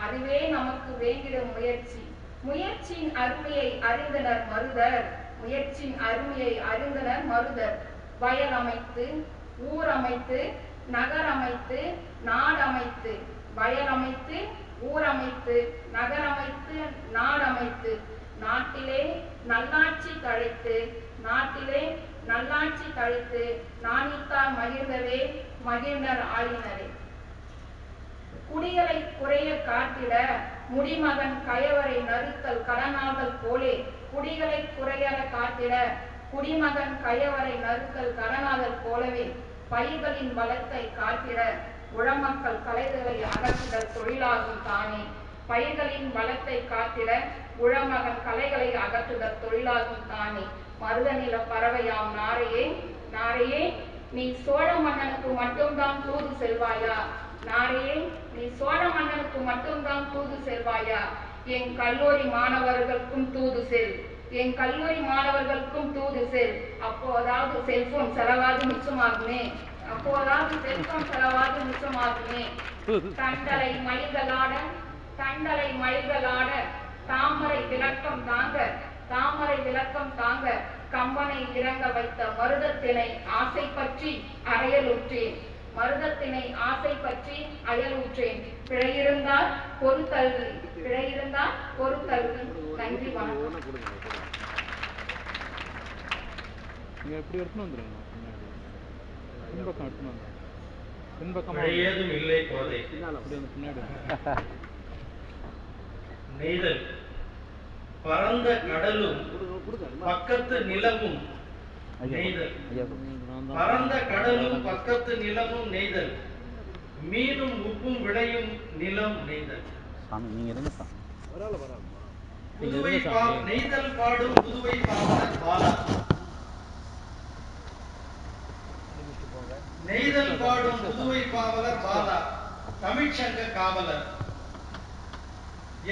அதுவே நமக்கு வேண்டிடும் முயற்சி. முயற்சியின் அருமையை அறிந்தனர் மருதர், முயற்சியின் அருமையை அறிந்தனர் மருதர். வயல் அமைத்து ஊர் அமைத்து நகர் அமைத்து நாடமைத்து, வயல் அமைத்து ஊர் அமைத்து நகர் அமைத்து நாடமைத்து. நாட்டிலே நல்லாட்சி தழைத்து, நாட்டிலே நல்லாட்சி தழைத்து நாணித்தார் மகிழ்ந்தவே மகிழ்ந்தர் ஆளினரே. குடிகளை குறைய காத்திட முடிமகன் கயவரை நறுத்தல் கடனாதல் போலே, குடிகளை குறையற காத்திட குடிமகன் கயவரை நறுத்தல் கடனாதல் போலவே. பயிர்களின் வளத்தை காத்திட உழமக்கள் களைகளை அகற்றுதல் தொழிலாகும் தானே. பயிர்களின் வளத்தை காத்திட உழமகன் களைகளை அகற்றுதல் தொழிலாகும் தானே. மருதநில பறவையாம் நாரையே, நாரையே நீ சோழ மன்னனுக்கு மட்டும்தான் தூது செல்வாயா, நாரையே நீ சோழ மன்னனுக்கு மட்டும்தான் தூது செல்வாயா. என் கல்லூரி மாணவர்களுக்கும் தூது செல், என் கல்லூரி மாணவர்களுக்கும் தூது செல். அப்போதாவது செல்போன் செலவாது மிச்சமாகுமே, அப்போதாவது செல்போன் செலவாது மிச்சமாகுமே. தண்டலை மயில்களாட, தண்டலை மயில்களாட தாமரை விளக்கம் தாங்க, தாமரை விளக்கம் தாங்க. கம்பனை இறங்க வைத்த மருதத்தினை ஆசை பற்றி அறையலுற்றேன், மருதத்தினை ஆசை பற்றி அயலுற்றேன். பிழையிருந்தால் பொறுத்தல்வி, பிழையிருந்தால் பொறுத்தல்வி. நன்றி, வணக்கம். நீங்க எப்படி எடுத்துன்னு வந்துருங்க பின்னாடி, பின்பக்கம் எடுத்துன்னு வந்துருங்க, பின்பக்கம் ஏதும் இல்லை கோதை. அப்படி வந்து பின்னாடி நெய்தல் பரந்த கடலும் பக்கத்து நிலமும் நெய்தல், பரந்த கடலும் பக்கத்து நிலமும் நெய்தல். மீனும் உப்பும் விளையும் நிலம் நெய்தல். புதுவை நெய்தல் பாடும் புதுவை பாவலர் பாலா, நெய்தல் பாடும் புதுவை பாவலர் பாலா. தமிழ்ச்சங்க காவலர்,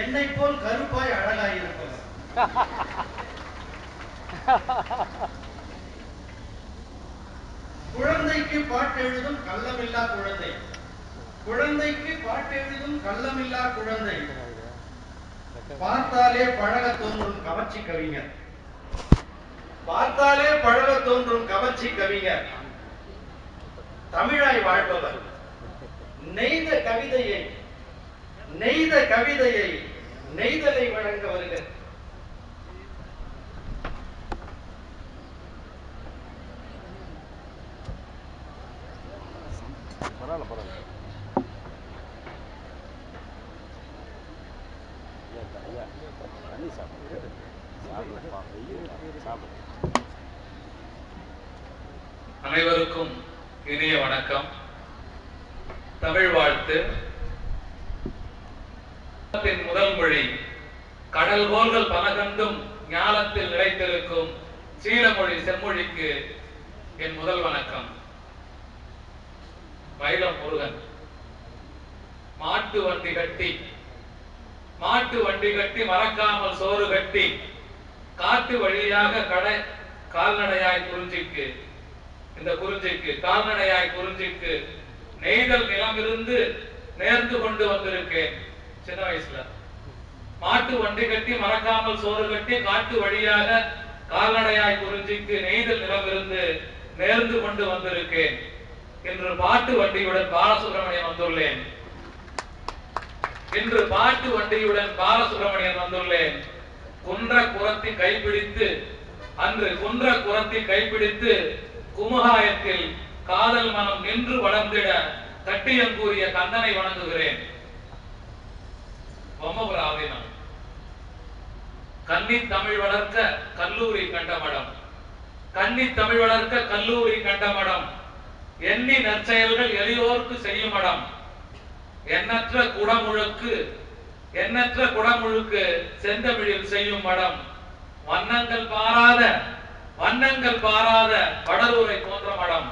என்னை போல் கருப்பாய் அழகாயிருப்பவர். குழந்தைக்கு பாட்டெழுதும் கள்ளமில்லா குழந்தை, குழந்தைக்கு பாட்டெழுதும் கள்ளமில்லா குழந்தை. பார்த்தாலே பழக தோன்றும் கவர்ச்சி கவிஞர், பார்த்தாலே பழக தோன்றும் கவர்ச்சி கவிஞர். தமிழாய் வாழ்பவர். நெய்த கவிதையை, நெய்த கவிதையை நெய்தலை வழங்க வருக. அனைவருக்கும் இனிய வணக்கம். தமிழ் வாழ்த்து. முதல் மொழி கடல் கோள்கள் பல கண்டும் ஞானத்தில் நிலைத்திருக்கும் சீலமொழி செம்மொழிக்கு என் முதல் வணக்கம். மயிலம் முருகன் மாட்டு வண்டி கட்டி மாட்டு வண்டி கட்டி மறக்காமல் சோறு கட்டி காட்டு வழியாக கால்நடையாய் குறிஞ்சிக்கு இந்த குறிஞ்சிக்கு கால்நடையாய் குறிஞ்சிக்கு நெய்தல் நிலமிருந்து நேர்ந்து கொண்டு வந்திருக்கேன். சின்ன வயசுல மாட்டு வண்டி கட்டி மறக்காமல் சோறு கட்டி காட்டு வழியாக கால்நடையாய் குறிஞ்சிக்கு நெய்தல் நிலமிருந்து நேர்ந்து கொண்டு வந்திருக்கேன். இன்று பாட்டு வண்டியுடன் பாலசுப்ரமணியன் வந்துள்ளேன். இன்று பாட்டு வண்டியுடன் பாலசுப்ரமணியன் வந்துள்ளேன். குன்ற குரத்தி கைப்பிடித்து அன்று குன்ற குரத்தி கைப்பிடித்து குமுகாயத்தில் காதல் மனம் நின்று வளர்ந்திட கட்டியம் கூறிய கந்தனை வணங்குகிறேன். பொம்மபுர ஆதீனம் கன்னி தமிழ் வளர்க்க கல்லூரி கண்டமடம், கன்னி தமிழ் வளர்க்க கல்லூரி கண்டமடம், எண்ணி நற்செயல்கள் எளியோர்க்கு செய்யும் மடம், எண்ணற்ற குடமுழுக்கு செந்தமிழில் செய்யும் மடம், வண்ணங்கள் பாராத வடலூரை போன்ற மடம்,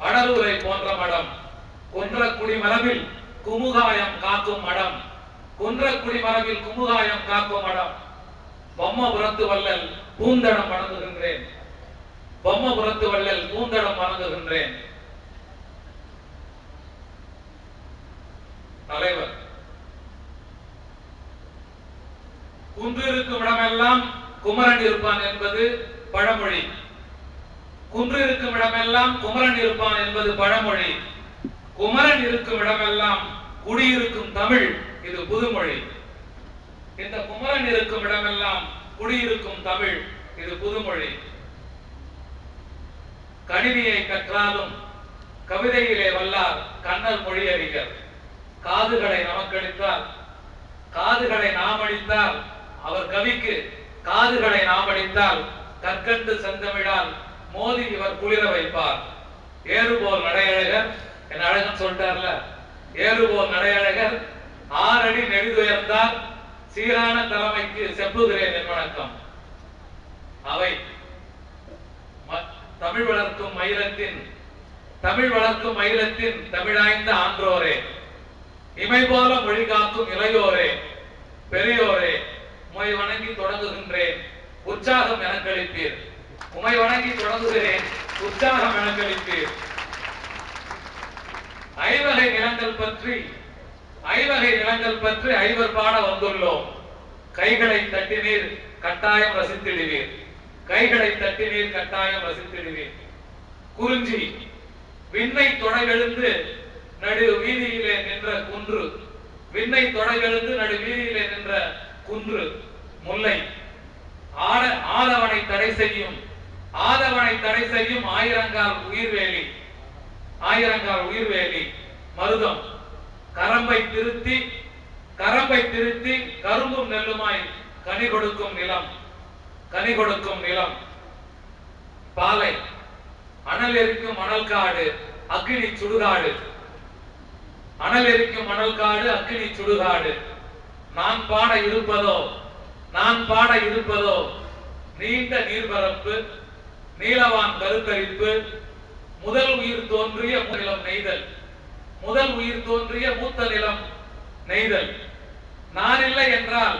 வடலூரை போன்ற மடம், குன்றக்குடி மரபில் குமுகாயம் காக்கும் மடம், குன்றக்குடி மரபில் குமுகாயம் காக்கும் மடம். பொம்மபுரத்து வள்ளல் பூந்தடம் வணங்குகின்றேன். பொம்மபுரத்து வள்ளல் பூந்தடம் வணங்குகின்றேன். தலைவர் குன்று இருக்கும் இடமெல்லாம் குமரன் இருப்பான் என்பது பழமொழி. குன்று இருக்கும் இடமெல்லாம் குமரன் இருப்பான் என்பது பழமொழி. குமரன் இருக்கும் இடமெல்லாம் குடியிருக்கும் தமிழ் இது புதுமொழி. இந்த குமரன் இருக்கும் இடமெல்லாம் குடியிருக்கும் தமிழ் இது புதுமொழி. கணினியை கற்றாலும் கவிதையிலே வல்லார் கண்ணல் மொழியறிஞர். காதுகளை நமக்களித்தால் காதுகளை நாம் அளித்தால் அவர் கவிக்கு காதுகளை நாம் அளித்தால் கற்கண்டு செந்தமிழால் மோதி இவர் குளிர வைப்பார். ஏறுபோல் நடையழகர், என் அழகன் சொல்லிட்டார்ல, ஏறுபோல் நடையழகர் 6 அடி நெடிதுயர்ந்தால் சீரான தலைமைக்கு செப்புகிறேன் என் வணக்கம். அவை தமிழ் வளர்க்கும் மயிலத்தின் தமிழாய்ந்த ஆன்றோரே, இமை போல மொழி காக்கும் இளையோரே, பெரியோரே, உமை வணங்கி தொடங்குகின்றேன் உற்சாகம் எனக்களிப்பீர். உமை வணங்கி தொடங்குகிறேன் உற்சாகம் எனக்களிப்பீர். ஐவகை நிலங்கள் பற்றி ஐவர் பாட வந்துள்ளோம். கைகளை தட்டினீர் கட்டாயம் ரசித்திடுவீர். கைகளை தட்டினீர் கட்டாயம் ரசித்திடுவீர். குறிஞ்சி விண்ணை தொடை நடு வீதியிலே நின்ற குன்று, விண்ணை தொடை நடு வீதியிலே நின்ற குன்று. முல்லை ஆதவனை தடை செய்யும் ஆயிரங்கால் உயிர்வேலி. மருதம் கரம்பை திருத்தி கரும்பும் நெல்லுமாய் கனி கொடுக்கும் நிலம். பாலை அனல் எரிக்கும் மணல் காடு அக்கினி சுடுகாடு. நான் பாட இருப்பதோ நீண்ட நீர்பரப்பு, நீலவான் கருத்தரிப்பு, முதல் உயிர் தோன்றிய மூத்த நிலம் நெய்தல். நான் இல்லை என்றால்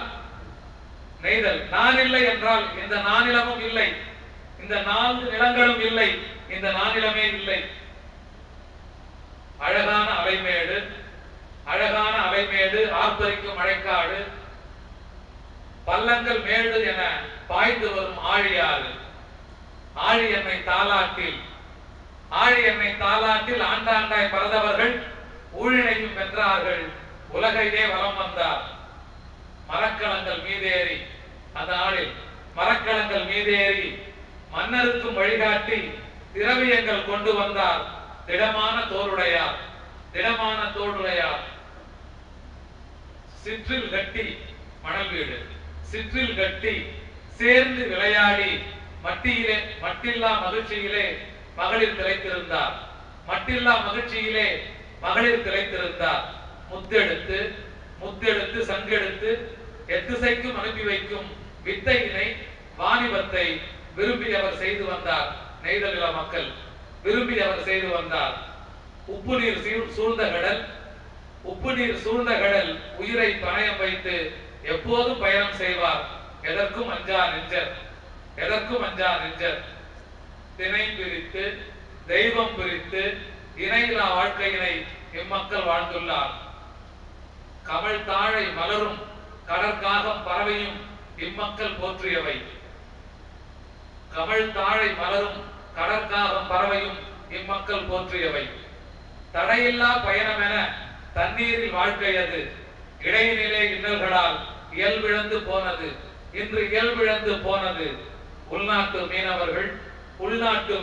இந்த நானிலமும் இல்லை, இந்த 4 நிலங்களும் இல்லை, இந்த நானிலமே இல்லை. அழகான அலைமேடு ஆர்ப்பரிக்கும் மழைக்காடு, பள்ளங்கள் மேடு என பாய்ந்து வரும் ஆழியாறு. ஆழி என்னை தாலாட்டில் ஆண்டாண்டாய் பறந்தவர்கள் ஊழினையும் வென்றார்கள், உலகையே வலம் வந்தார். மரக்கலங்கள் மீதேறி அந்த நாளில் மரக்கலங்கள் மீதேறி மன்னருக்கும் வழிகாட்டி திரவியங்கள் கொண்டு வந்தார். திடமான தோளுடையார். சிற்றில் கட்டி மணல் வீடு, சிற்றில் கட்டி சேர்ந்து விளையாடி மட்டில்லா மகிழ்ச்சியிலே மகளிர் திளைத்திருந்தார். முத்தெடுத்து சங்கெடுத்து எத்திசைக்கும் அனுப்பி வைக்கும் வித்தையினை வாணிபத்தை விரும்பி அவர் செய்து வந்தார். நெய்தல் நில மக்கள் விரும்பி அவர் செய்து வந்தார். உப்பு நீர் சூழ்ந்த கடல், உப்பு நீர் சூழ்ந்த கடல் உயிரை பணயம் வைத்து எப்போதும் பயணம் செய்வார். எதற்கும் அஞ்சா நெஞ்சர், எதற்கும் அஞ்சா நெஞ்சர். திணை பிரித்து தெய்வம் பிரித்து இணையில்லா வாழ்க்கையினை இம்மக்கள் வாழ்ந்துள்ளார். கமல் தாழை மலரும் கடற்காகம் பறவையும் இம்மக்கள் போற்றியவை. கமல் தாழை மலரும் கடற்காகம் பறவையும் இம்மக்கள் போற்றியவை. தடையில்லா பயணம் என தண்ணீரில் வாழ்க்கை அது. இடையினிலே இன்னல்களால் இயல்பிழந்து போனது. இன்று இயல்பிழந்து போனது. உள்நாட்டு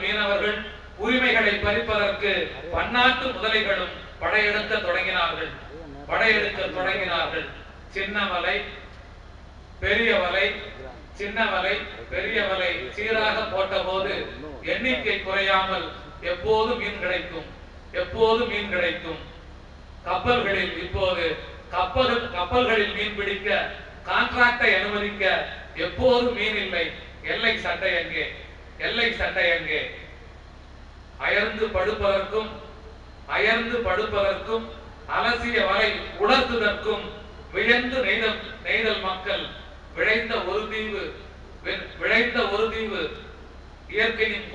மீனவர்கள் உரிமைகளை பறிப்பதற்கு பன்னாட்டு முதலைகளும் படையெடுக்க தொடங்கினார்கள். சின்ன வலை பெரிய வலை, சின்ன வலை பெரிய வலை சீராக போட்ட போது எண்ணிக்கை குறையாமல் எப்போது மீன் கிடைக்கும். கப்பல்களில் இப்போது கப்பல்களில் மீன் பிடிக்க கான்ட்ராக்டை அனுமதிக்க எப்போது மீன் இல்லை. எல்லை சட்டை எங்கே? அயர்ந்து படுப்பதற்கும் அலசிய வலை உலர்த்துதற்கும் வியந்து நெய்தல் மக்கள் விளைந்த ஒரு தீவு இயற்கையின்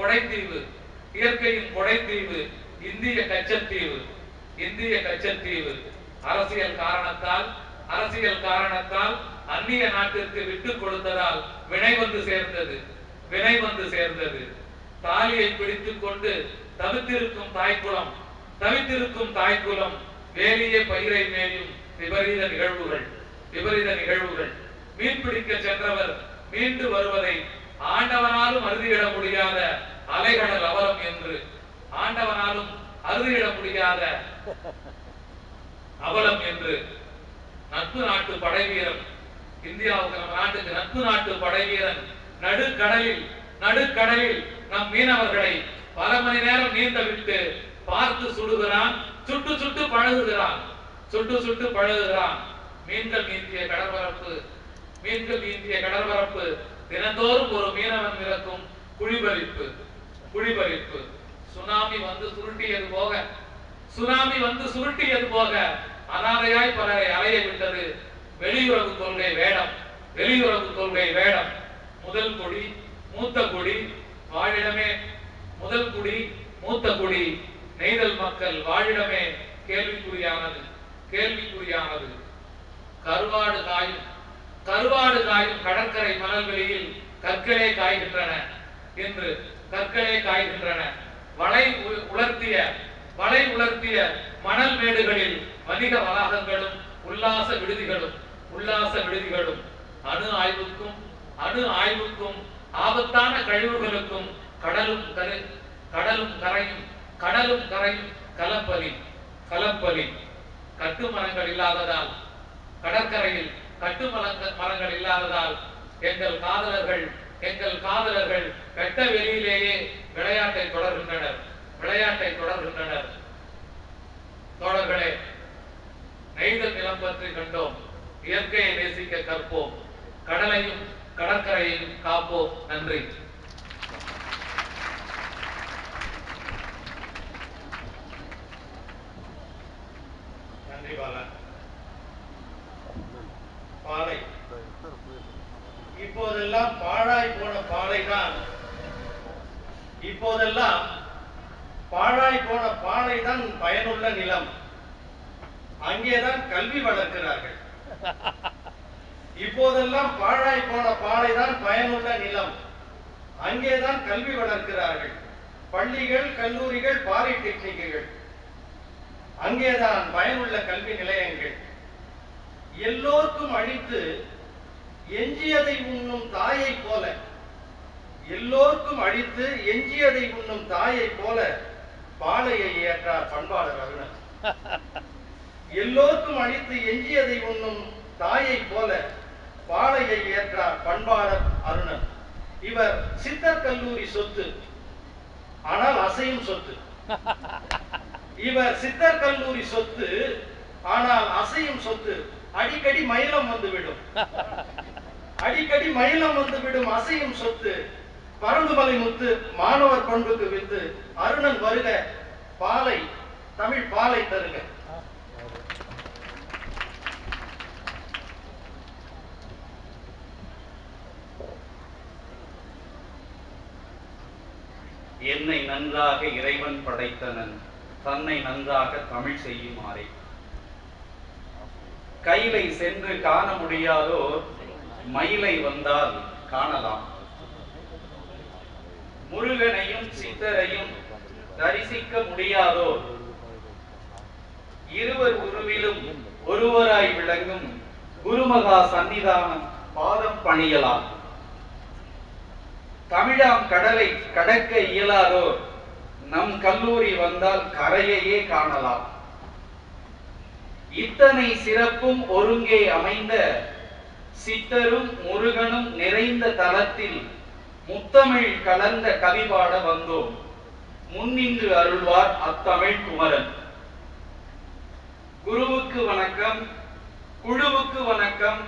கொடைத்தீவு இந்திய கச்சத்தீவு. அரசியல் காரணத்தால் அந்நிய நாட்டிற்கு விட்டுக் கொடுத்ததால் வினை வந்து சேர்ந்தது. தாலியை பிடித்துக் கொண்டு தவித்திருக்கும் தாய்க்குலம் வேலியே பயிரை மேயும் விபரீத நிகழ்வுகள். மீன்பிடிக்க சென்றவர் மீண்டு வருவதை ஆண்டவனாலும் அறுதியிட முடியாத அலைகடல் அவலம் என்று நட்பு நாட்டு படை வீரன், இந்தியாவுக்கு நம்ம நாட்டுக்கு நட்பு நாட்டு படை வீரன் நடுக்கடலில் நம் மீனவர்களை பல மணி நேரம் நீந்த விட்டு பார்த்து சுட்டு பழகுகிறான். மீன்கள் நீந்திய கடற்பரப்பு தினந்தோறும் ஒரு மீனவன் இறக்கும் குழிபறிப்பு. சுனாமி வந்து சுருட்டியது போக அனாதையாய் பலரை அலைய விட்டது வெளியுறவு கொள்கை வேடம். முதல் குடி மூத்த குடி நெய்தல் மக்கள் வாழிடமே கேள்விக்குறியானது. கருவாடு காயும் கடற்கரை மணல்வெளியில் கற்களே காய்கின்றன. வலை உலர்த்திய மணல் மேடுகளில் வணிக வளாகங்களும் உல்லாச விடுதிகளும் அணு ஆய்வுக்கும் ஆபத்தான கழிவுகளுக்கும் கடலும் கரையும் கலப்பலி. கடற்கரையில் கட்டுமரங்கள் இல்லாததால் எங்கள் காதலர்கள் வெட்ட வெளியிலேயே விளையாட்டை தொடர்கின்றனர். தோழர்களே, நெய்தல் நிலம் பற்றி கண்டோம். இயற்கையை நேசிக்க கற்போம். கடலையும் கடற்கரையையும் காப்போம். நன்றி. நன்றி பாலா. பாலை இப்போதெல்லாம் பாழாய் போன பாலைதான் பயனுள்ள நிலம். அங்கேதான் கல்வி வளர்க்கிறார்கள். இப்போதெல்லாம் பாழாய் போன பாலைதான் பயனுள்ள நிலம். அங்கேதான் கல்வி வளர்க்கிறார்கள். பள்ளிகள், கல்லூரிகள், பாலிடெக்னிக்குகள், அங்கேதான் பயனுள்ள கல்வி நிலையங்கள். எல்லோருக்கும் அளித்து எஞ்சியதை உண்ணும் தாயை போல, பாலையை ஏற்றார் பண்பாளர் அருணன். எல்லோருக்கும் அளித்து எஞ்சியதை உண்ணும் தாயை போல பாலையை ஏற்றார் பண்பாளர் அருணன். இவர் சித்தர் கல்லூரி சொத்து, ஆனால் அசையும் சொத்து. இவர் சித்தர் கல்லூரி சொத்து, ஆனால் அசையும் சொத்து. அடிக்கடி மயிலம் வந்துவிடும் அசையும் சொத்து. பரம்புமலை முத்து மாணவர் பண்புக்கு வித்து. அருணன் வருக, பாலை தமிழ் பாலை தருக. என்னை நன்றாக இறைவன் படைத்தனன், தன்னை நன்றாக தமிழ் செய்யுமாறே. கைலை சென்று காண முடியாதோர் மயிலை வந்தால் காணலாம். முருகனையும் சித்தரையும் தரிசிக்க முடியாதோர் இருவர் உருவிலும் ஒருவராய் விளங்கும் குருமகா சன்னிதானம் பாதம் பணியலாம். தமிழாம் கடலை கடக்க இயலாதோர் நம் கல்லூரி வந்தால் கரையையே காணலாம். இத்தனை சிறப்பும் ஒருங்கே அமைந்த சித்தரும் முருகனும் நிறைந்த தலத்தில் முத்தமிழ் கலந்த கவிபாட வந்தோம். முன்னின்று அருள்வார் அத்தமிழ் குமரன். குருவுக்கு வணக்கம், குழுவுக்கு வணக்கம்,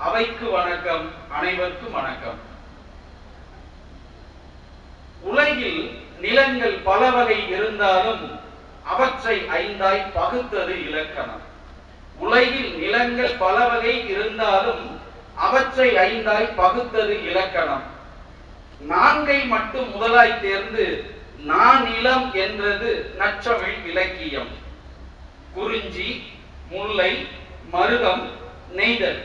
அவைக்கு வணக்கம், அனைவருக்கும் வணக்கம். உலகில் நிலங்கள் பல வகை இருந்தாலும் அவற்றை ஐந்தாய் பகுத்தது இலக்கணம். உலகில் நிலங்கள் பல வகை இருந்தாலும் அவற்றை ஐந்தாய் பகுத்தது இலக்கணம். நான்கை மட்டும் முதலாய் தேர்ந்து நானிலம் என்றது நற்றமிழ் இலக்கியம். குறிஞ்சி, முல்லை, மருதம், நெய்தல்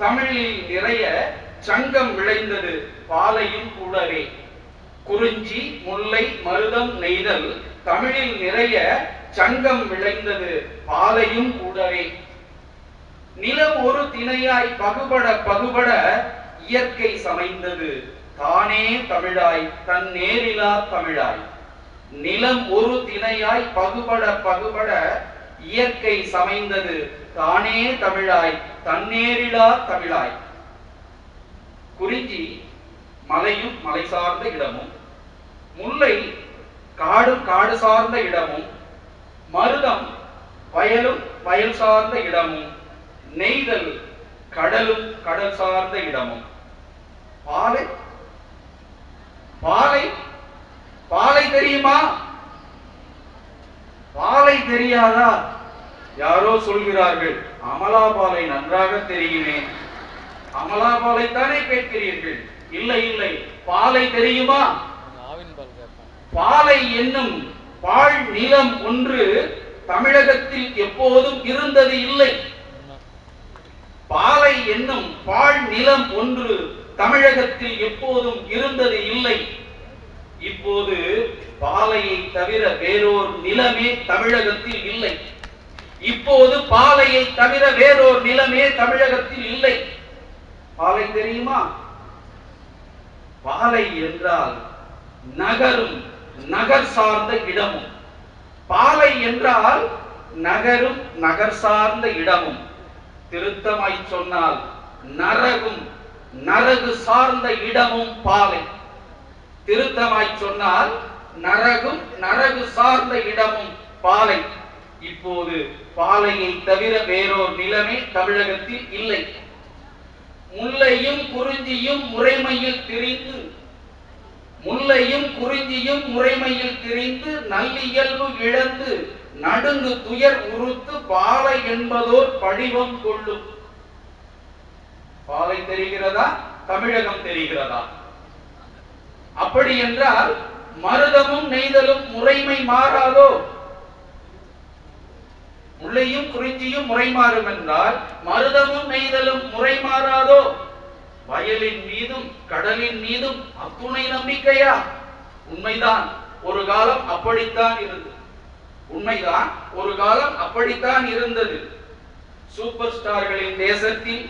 தமிழில் நிறைய சங்கம் விளைந்தது பாலையும் கூடவே. குறிஞ்சி, முல்லை, மருதம், நெய்தல் தமிழில் நிறைய சங்கம் விளைந்தது பாலையும் கூடவே. நிலம் ஒரு திணையாய் பகுபட பகுபட இயற்கை சமைந்தது தானே தமிழாய் தன் நேரிலா தமிழாய். நிலம் ஒரு திணையாய் பகுபட பகுபட இயற்கை சமைந்தது தானே தமிழாய் தன்னேரிலா தமிழாய். குறிஞ்சி மலையும் மலை சார்ந்த இடமும், முல்லை காடும் காடு சார்ந்த இடமும், மருதம் வயலும் வயல் சார்ந்த இடமும், நெய்தல் கடலும் கடல் சார்ந்த இடமும். பாலை பாலை பாலை தெரியுமா? பாலை தெரியாதா? யாரோ சொல்கிறார்கள் அமலாபாலை நன்றாக தெரியுமே. அமலாபாலை தானே கேட்கிறீர்கள்? இல்லை இல்லை, பாலை தெரியுமா? பாலை என்னும் பாழ் நிலம் ஒன்று தமிழகத்தில் எப்போதும் இருந்தது இல்லை. பாலை என்னும் பாழ் நிலம் ஒன்று தமிழகத்தில் எப்போதும் இருந்தது இல்லை. இப்போது பாலையை தவிர வேறோர் நிலமே தமிழகத்தில் இல்லை. இப்போது பாலையை தவிர வேறோர் நிலமே தமிழகத்தில் இல்லை. பாலை தெரியுமா? பாலை என்றால் நகரும் நகர் சார்ந்த இடமும், பாலை என்றால் நகரும் நகர் சார்ந்த இடமும், திருத்தமாய் சொன்னால் நரகும் நரகு சார்ந்த இடமும் பாலை. திருத்தமாய் சொன்னால் நரகும் நரகு சார்ந்த இடமும் பாலை. இப்போது பாலையை தவிர வேறோர் நிலமே தமிழகத்தில் இல்லை. முல்லையும் குறிஞ்சியும் முறைமையில் திரிந்து, முல்லையும் குறிஞ்சியும் முறைமையில் திரிந்து நல்லியல்பு இழந்து நடுங்கு துயர் உறுத்து பாலை என்பதோர் படிவம் கொள்ளும். பாலை தெரிகிறதா? தமிழகம் தெரிகிறதா? அப்படி என்றால் மருதமும் நெய்தலும் முறைமை மாறாதோ? முல்லையும் குறிஞ்சியும் முறை மாறும் என்றால் மருதமும் நெய்தலும் முறை மாறாதோ? வயலின் மீதும் கடலின் மீதும் அத்துணை நம்பிக்கையா? உண்மைதான், ஒரு காலம் அப்படித்தான் இருந்தது. உண்மைதான், ஒரு காலம் அப்படித்தான் இருந்தது. சூப்பர் ஸ்டார்களின் தேசத்தில்,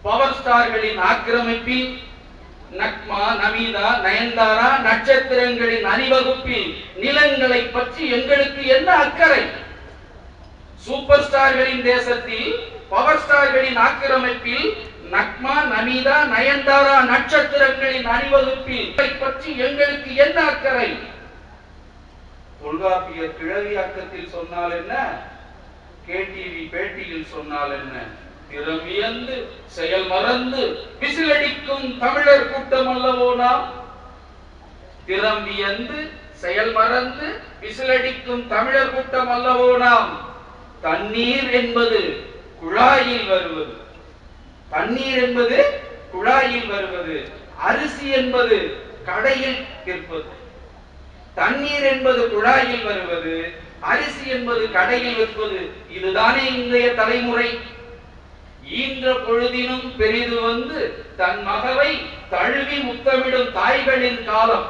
பவர் ஸ்டார்களின் ஆக்கிரமிப்பில், நக்மா, நமீதா, நயன்தாரா நட்சத்திரங்களின் அணிவகுப்பில் நிலங்களை பற்றி எங்களுக்கு என்ன அக்கறை? சூப்பர் ஸ்டார்களின் தேசத்தில், பவர் ஸ்டார்களின் ஆக்கிரமிப்பில், நக்மா, நமீதா, நயன்தாரா நட்சத்திரங்களின் அணிவகுப்பில் பற்றி எங்களுக்கு என்ன அக்கறை? தொல்காப்பியர் கிழவியாக்கத்தில் சொன்னால் என்ன, கேடிவி பேட்டியில் சொன்னால் என்ன? திறம் வியந்து செயல் மறந்து விசிலடிக்கும் தமிழர் கூட்டம் அல்லவோ நாம்? திறம் வியந்து செயல் மறந்து விசிலடிக்கும் தமிழர் கூட்டம் அல்லவோ நாம்? தண்ணீர் என்பது குழாயில் வருவது, தண்ணீர் என்பது குழாயில் வருவது, அரிசி என்பது கடையில் விற்பது. தண்ணீர் என்பது குழாயில் வருவது, அரிசி என்பது கடையில் விற்பது. இதுதானே இன்றைய தலைமுறை. ஈன்ற பொழுதினும் பெரிது வந்து தன் மகளை தழுவி முத்தமிடும் தாய்களின் காலம்.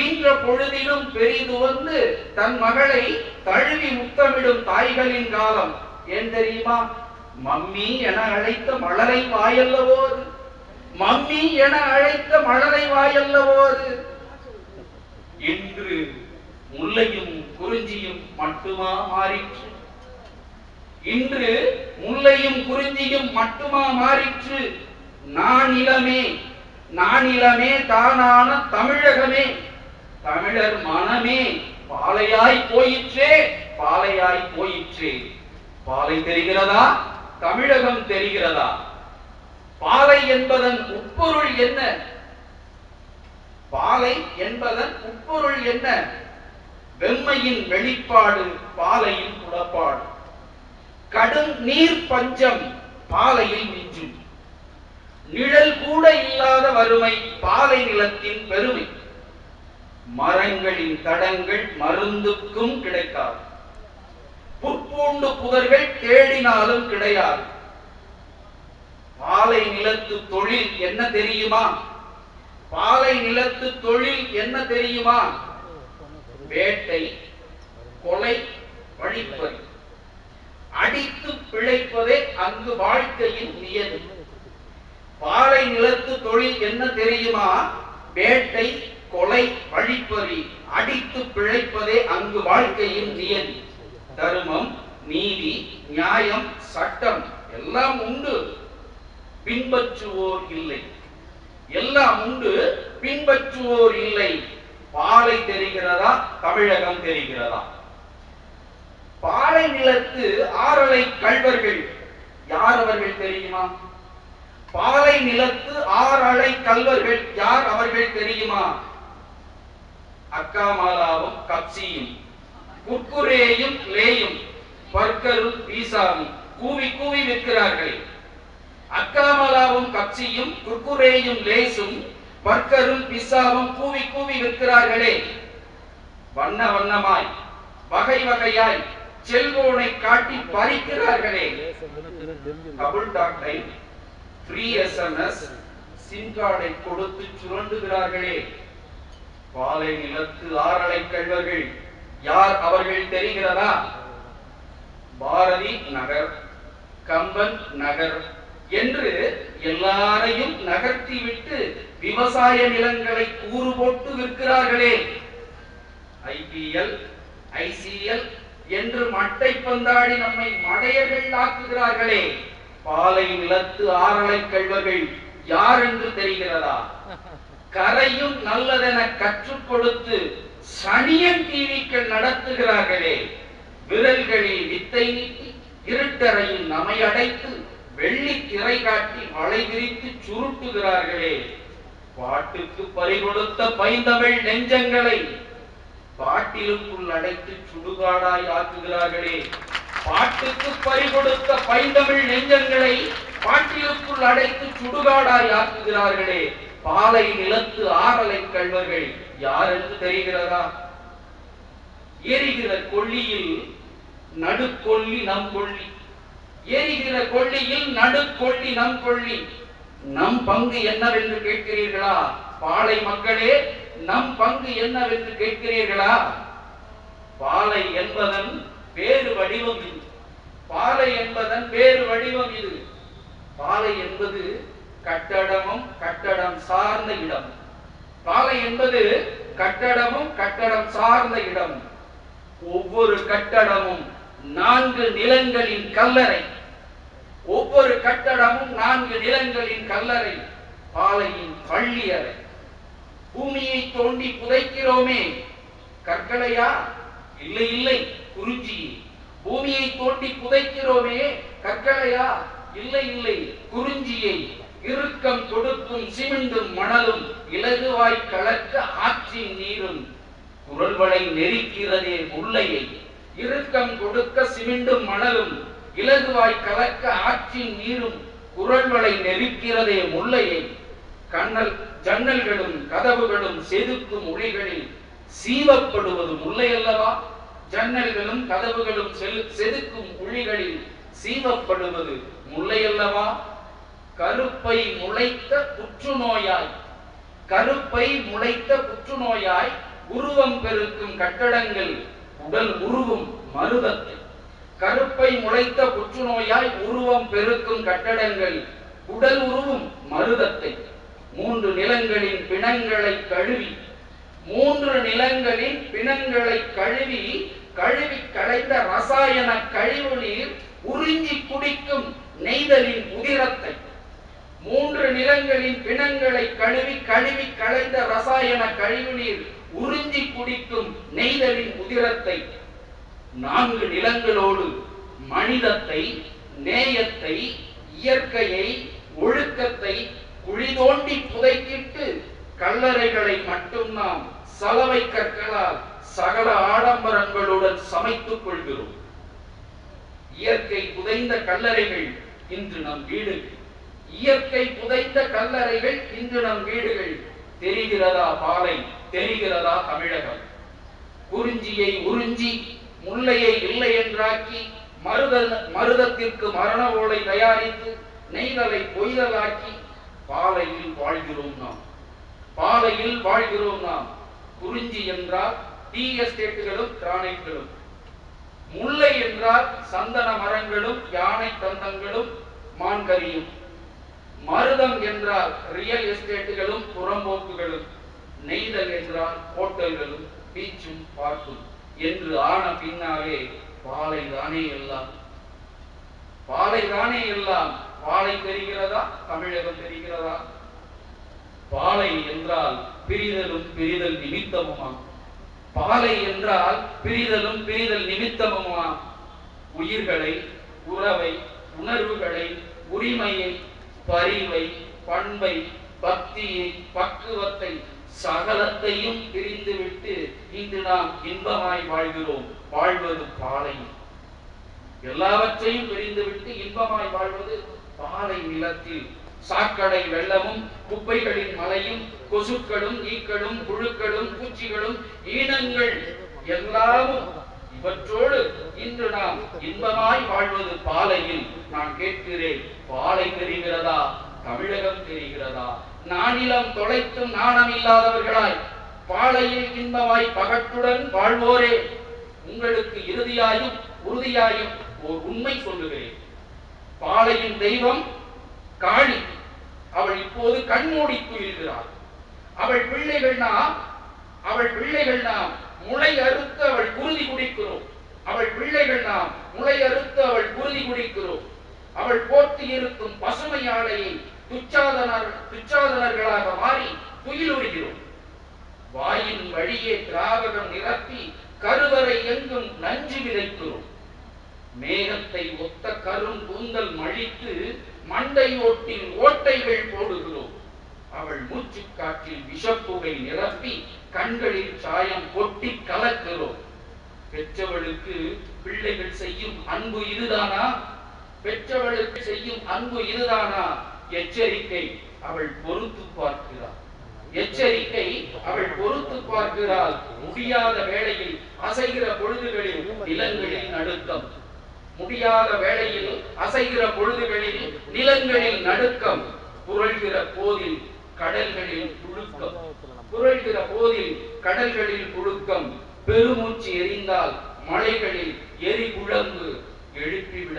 ஈன்ற பொழுதிலும் பெரிது வந்து தன் மகளை தழுவி முத்தமிடும் தாய்களின் காலம். ஏன் தெரியுமா? மம்மி என அழைத்த மழலை வாயல்லவோ அது. மம்மி என அழைத்த மழலை வாயல்லவோ அது. இன்று முல்லையும் குறிஞ்சியும் மட்டுமா மாறிற்று? இன்று முல்லையும் குறிஞ்சியும் மட்டுமா மாறிற்று? நானிலமே நானிலமே தானான தமிழகமே, தமிழர் மனமே பாலையாய் போயிற்றே, பாலையாய் போயிற்றே. பாலை தெரிகிறதா? தமிழகம் தெரிகிறதா? பாலை என்பதன் உட்பொருள் என்ன? பாலை என்பதன் உட்பொருள் என்ன? வெம்மையின் வெளிப்பாடு, பாலையின் புலப்பாடு. கடும் நீர் பஞ்சம் பாலையில் மிஞ்சும். நிழல் கூட இல்லாத வறுமை பாலை நிலத்தின் பெருமை. மரங்களின் தடங்கள் மருந்துக்கும் கிடைக்காது. புற்பூண்டு புதர்கள் தேடினாலும் கிடையாது. பாலை நிலத்து தொழில் என்ன தெரியுமா? பாலை நிலத்து தொழில் என்ன தெரியுமா? வேட்டை, கொலை, வழிப்பறி. அடித்து பிழைப்பதே அங்கு வாழ்க்கையின் நியதி. பாலை நிலத்து தொழில் என்ன தெரியுமா? வேட்டை, கொலை, வழிப்பறி. அடித்து பிழைப்பதே அங்கு வாழ்க்கையின் நியதி. தர்மம், நீதி, நியாயம், சட்டம் எல்லாம் உண்டு, பின்பற்றுவோர் இல்லை. எல்லாம் உண்டு, பின்பற்றுவோர் இல்லை. பாலை தெரிகிறதா? தமிழகம் தெரிகிறதா? பாலை நிலத்து ஆறலை கள்வர்கள் யார் அவர்கள் தெரியுமா? பாலை நிலத்து ஆறலை கள்வர்கள் யார் அவர்கள் தெரியுமா? அக்காமாலாவும் கப்சியும், குர்குரேயும் லேயும், பர்கரும் பீசாவும் கூவி கூவி விற்கிறார்கள். அக்காமலாவும் கப்சியும் குர்குரேயும் லேசும் பர்கரும் பிசாவும் கூவி கூவி விற்கிறார்களே. வண்ண வண்ணமாய் வகை வகையாய் செல்போனை காட்டி பறிக்கிறார்களே. Double talk time, free SMS, sim கார்டை கொடுத்து சுரண்டுகிறார்களே. பாலை நிலத்து ஆறலை கள்வர்கள் யார் அவர்கள் தெரிகிறதா? பாரதி நகர், கம்பன் நகர் என்று எல்லாரையும் நகர்த்தி விட்டு விவசாய நிலங்களை கூறு போட்டு விற்கிறார்களே. ஐபிஎல், ஐசிஎல் என்று மட்டை பந்தாடி நம்மை மடையர்கள் ஆக்குகிறார்களே. பாலை நிலத்து ஆறலை கள்வர்கள் யார் என்று தெரிகிறதா? கரையும் நல்லதென கற்றுக் கொடுத்து சனியன் டிவிக்கள் நடத்துகிறார்களே. விரல்களில் வித்தை நீட்டி இருட்டறையில் நம்மை அடைத்து வெள்ளி திரை காட்டி மழை விரித்து சுருட்டுகிறார்களே. பாட்டுக்கு பறிகொடுத்த பைந்தமிழ் நெஞ்சங்களை பாட்டிலுக்குள் அடைத்து சுடுகாடாய் ஆக்குகிறார்களே. பாட்டுக்கு பறிகொடுத்த பைந்தமிழ் நெஞ்சங்களை பாட்டிலுக்குள் அடைத்து சுடுகாடாய் ஆக்குகிறார்களே. பாலை நிலத்து ஆறலை கள்வர்கள் யார் என்று தெரிகிறதா? எரிகிற கொள்ளியில் நடுக்கொள்ளி நம் கொள்ளி, எரிகிற கொள்ளியில் நடுக்கொள்ளி நம் கொள்ளி. நம் பங்கு என்னவென்று கேட்கிறீர்களா? பாலை மக்களே, நம் பங்கு என்னவென்று கேட்கிறீர்களா? பாலை என்பதன் வேறு வடிவம் இது. பாலை என்பதன் வேறு வடிவம் இது. பாலை என்பது கட்டடமும் கட்டடம் சார்ந்த இடம். பாலை என்பது கட்டடமும் கட்டடம் சார்ந்த இடம். ஒவ்வொரு கட்டடமும் 4 நிலங்களின் கல்லறை. ஒவ்வொரு கட்டடமும் 4 நிலங்களின் கல்லறை. பாலையின் பள்ளி அறை. பூமியை தோண்டி புதைக்கிறோமே, கற்களையா? இல்லை இல்லை, குறிஞ்சி. பூமியை தோண்டி புதைக்கிறோமே, கற்களையா? இல்லை இல்லை, குறிஞ்சியை. இறுக்கம் கொடுக்கும் சிமெண்டும் மணலும் இலகுவாய் கலக்க ஆற்றின் நீரும். குரல்வளை நெருக்கிறதே முல்லையை. இறுக்கம் கொடுக்க சிமெண்டும் மணலும் இலகுவாய் கலக்க ஆற்றின் நீரும். குரல்வளை நெருக்கிறதே முல்லையை. ஜன்னல்களும் கதவுகளும் செதுக்கும் ஒளிகளில் சீவப்படுவது முல்லை அல்லவா? ஜன்னல்களும் கதவுகளும் செதுக்கும் ஒளிகளில் சீவப்படுவது முல்லை அல்லவா? கருப்பை முளைத்த புற்றுநோயாய் உருவம் பெருக்கும் கட்டடங்கள் உடல் உருவும் மருதத்தை. கருப்பை முளைத்த புற்றுநோயாய் உருவம் பெருக்கும் கட்டடங்கள் உடல் உருவும் மருதத்தை. 3 நிலங்களின் பிணங்களை கழுவி களைந்த ரசாயன கழிவு நீர் உறிஞ்சி குடிக்கும் நெய்தலின் உதிரத்தை. 3 நிலங்களின் பிணங்களை கழுவி களைந்த ரசாயன கழிவு நீர் உறிஞ்சி குடிக்கும் நெய்தலின் உதிரத்தை. 4 நிலங்களோடு மனிதத்தை, நேயத்தை, இயற்கையை, ஒழுக்கத்தை குழி தோண்டி புதைக்கிட்டு கல்லறைகளை மட்டும் நாம் சலவை கற்களால் சகல ஆடம்பரங்களுடன் சமைத்துக் கொள்கிறோம். இயற்கை புதைந்த கல்லறைகள் இன்று நம் வீடுகள். தெரிகிறதா பாலை? தெரிகிறதா தமிழகம்? குறிஞ்சியை உறிஞ்சி முல்லையை இல்லை என்றாக்கி மருதத்திற்கு மரண ஓலை தயாரித்து நெய்தலை பொய்தலாக்கி பாலையில் வாழ்கிறோம் நாம். குறிஞ்சி என்றால் டீ எஸ்டேட்டுகளும் கிரானைட்களும், முல்லை என்றால் சந்தன மரங்களும் யானை தந்தங்களும் மான்கரியும், மருதம் என்றால் ரியல் எஸ்டேட்டுகளும் புறம்போக்குகளும், நெய்தல் என்றால் ஹோட்டல்களும் பீச்சும் பார்க்கும் என்று ஆன பின்னாலே பாலை தானே எல்லாம். பாலை தெரிகிறதா? தமிழகம் தெரிகிறதா? பாலை என்றால் பிரிதல் நிமித்தமுமா? உயிர்களை, உறவை, உணர்வுகளை, உரிமையை, பரிவை, பண்பை, பக்தியை, பக்குவத்தை சகலத்தையும் பிரிந்துவிட்டு இன்று நாம் இன்பமாய் வாழ்கிறோம். வாழ்வது பாலை. எல்லாவற்றையும் பிரிந்துவிட்டு இன்பமாய் வாழ்வது பாலை நிலத்தில். சாக்கடை வெள்ளமும் குப்பைகளின் மலையும் கொசுக்களும் ஈக்களும் புழுக்களும் பூச்சிகளும் ஈனங்கள் எல்லாமும் இவற்றோடு இன்று நாம் இன்பமாய் வாழ்வது பாலையில். நான் கேட்கிறேன், பாலை தெரிகிறதா? தமிழகம் தெரிகிறதா? நானிலம் தொலைத்தும் நாணம் இல்லாதவர்களாய் பாலையில் இன்பமாய் பகட்டுடன் வாழ்வோரே, உங்களுக்கு இறுதியாயும் உறுதியாயும் ஓர் உண்மை சொல்லுகிறேன். பாலையின் தெய்வம் காளி. அவள் இப்போது கண்மூடி துயில்கிறாள். அவள் பிள்ளைகள் நாம் முளை அறுத்து அவள் குருதி குடிக்கிறோம். அவள் போர்த்தி இருக்கும் பசுமை ஆடையை துச்சாதனர்களாக மாறி துயிலுறுகிறோம். வாயின் வழியே திராவகம் நிரப்பி கருவறை எங்கும் நஞ்சு விதைக்கிறோம். மேகத்தை ஒத்த கரும் கூந்தல் மழித்து மண்டை ஓட்டில் ஓட்டைகள் போடுகிறோம். அவள் மூச்சு காற்றில் விஷப்புகை நிரப்பி கண்களில் சாயம் கொட்டி கலக்கிறோம். பெற்றவளுக்கு பிள்ளைகள் செய்யும் அன்பு இதுதானா? எச்சரிக்கை, அவள் பொறுத்து பார்க்கிறாள். முடியாத வேளையில் அசைகிற பொழுதுகளில் நிலங்களில் நடுக்கம், புரள்கிற போதில் கடல்களில் புழுக்கம், பெருமூச்சு எரிந்தால் மலைகளில் எரிகுழம்பு. எழுப்பிவிட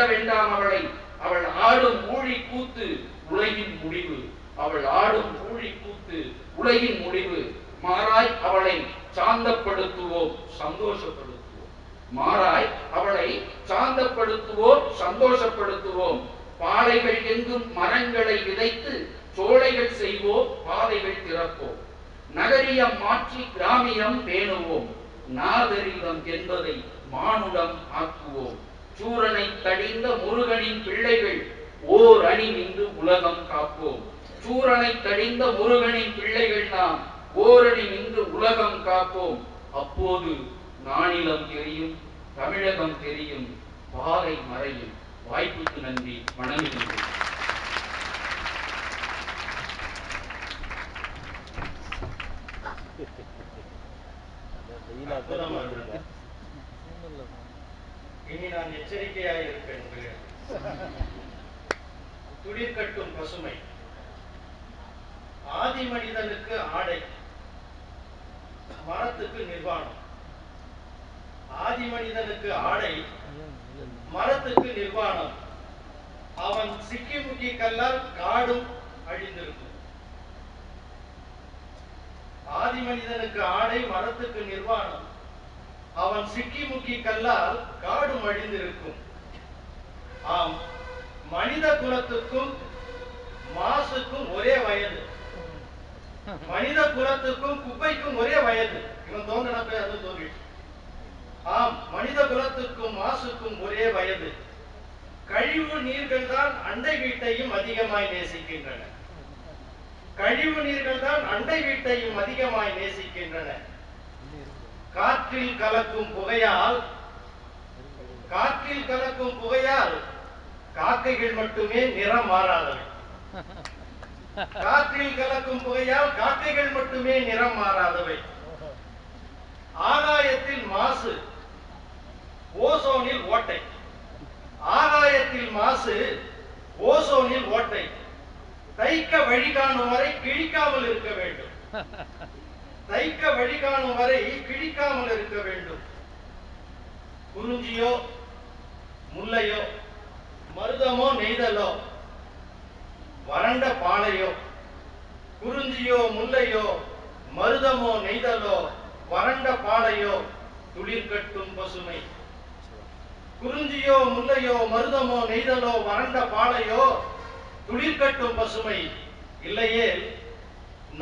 வேண்டாம் அவளை. அவள் ஆடும் ஊழி கூத்து உலகின் முடிவு. மாறாய் அவளை சாந்தப்படுத்துவோம், சந்தோஷப்படுத்துவோம். பாலைகள் எங்கும் மரங்களை விதைத்து சோலைகள் செய்வோம், பாதைகள் திறப்போம். நகரியம் மாற்றி கிராமியம் பேணுவோம். நாகரிகம் என்பதை மானுடம் ஆக்குவோம். சூரனை தடிந்த முருகனின் பிள்ளைகள் ஓர் அணி நின்று உலகம் காப்போம். நாம் ஓரணி நின்று உலகம் காப்போம். அப்போது நானிலம் தெரியும், தமிழகம் தெரியும், பாலை மறையும். வாய்ப்புக்கு நன்றி. வணங்குகின்றேன். இனி நான் எச்சரிக்கையாக இருப்பேன். துளிர்கட்டும் பசுமை. ஆதி மனிதனுக்கு ஆடை, மரத்துக்கு நிர்வாணம். ஆதி மனிதனுக்கு ஆடை, மரத்துக்கு நிர்வாணம். அவன் சிக்கி முக்கி கல்லால் காடும் அழிந்திருக்கும். ஆதி மனிதனுக்கு ஆடை, மரத்துக்கு நிர்வாணம். அவன் சிக்கி முக்கி கல்லால் காடும் அழிந்திருக்கும். ஆம், மனித குலத்துக்கும் மாசுக்கும் ஒரே வயது. மனித குலத்துக்கும் குப்பைக்கும் ஒரே வயது. இவன் தோன்றனப்ப அது தோன்றிட்டு. ஆம், மனித குலத்துக்கும் மாசுக்கும் ஒரே வயது. கழிவு நீர்கள் தான் அண்டை வீட்டையும் அதிகமாய் நேசிக்கின்றன. கழிவு நீர்கள் தான் அண்டை வீட்டையும் அதிகமாய் நேசிக்கின்றன. காற்றில் கலக்கும் புகையால் காக்கைகள் மட்டுமே நிறம் மாறாதவை. காற்றில் கலக்கும் புகையால் காக்கைகள் மட்டுமே நிறம் மாறாதவை. ஆகாயத்தில் மாசு, ஓசோனில் ஓட்டை. ஆகாயத்தில் மாசு, ஓசோனில் ஓட்டை. தைக்க வழி காணும் வரை கிழிக்காமல் இருக்க வேண்டும். தைக்க வழி காணும் வரை கிழிக்காமல் இருக்க வேண்டும். குறிஞ்சியோ முல்லையோ மருதமோ நெய்தலோ வறண்ட பாலையோ, குறிஞ்சியோ முல்லையோ மருதமோ நெய்தலோ வறண்ட பாலையோ துளிர்கட்டும் பசுமை. குறிஞ்சியோ முல்லையோ மருதமோ நெய்தலோ வறண்ட பாலையோ துளிர்கட்டும் பசுமை. இல்லையே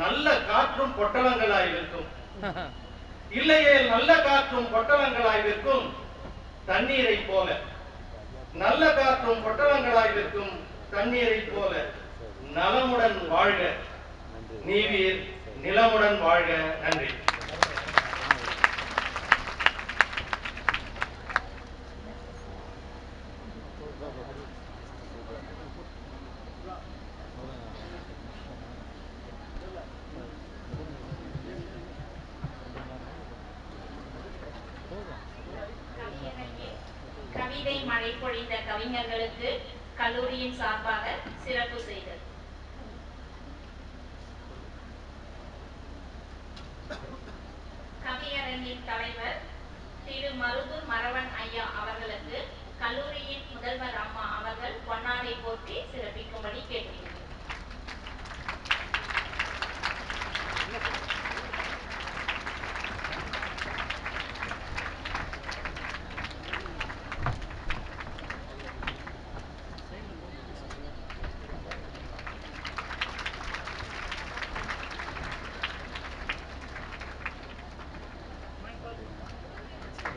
நல்ல காற்றும் பொட்டலங்களாயிருக்கும். இல்லையே நல்ல காற்றும் பொட்டலங்களாயிருக்கும் தண்ணீரை போல. நல்ல காற்றும் பொட்டலங்களாயிருக்கும் தண்ணீரை போல. நலமுடன் வாழ்க நீவீர், நிலமுடன் வாழ்க. நன்றி. கவிதை மழை பொழிந்த கவிஞர்களுக்கு கல்லூரியின் சார்பாக சிறப்பு செய்தல். கவியரங்கின் தலைவர் திரு மருதூர் மரவன் ஐயா அவர்களுக்கு கல்லூரியின் முதல்வர் அம்மா அவர்கள் பொன்னாடை போற்றி சிறப்பிக்கும்படி கேட்டுள்ளனர்.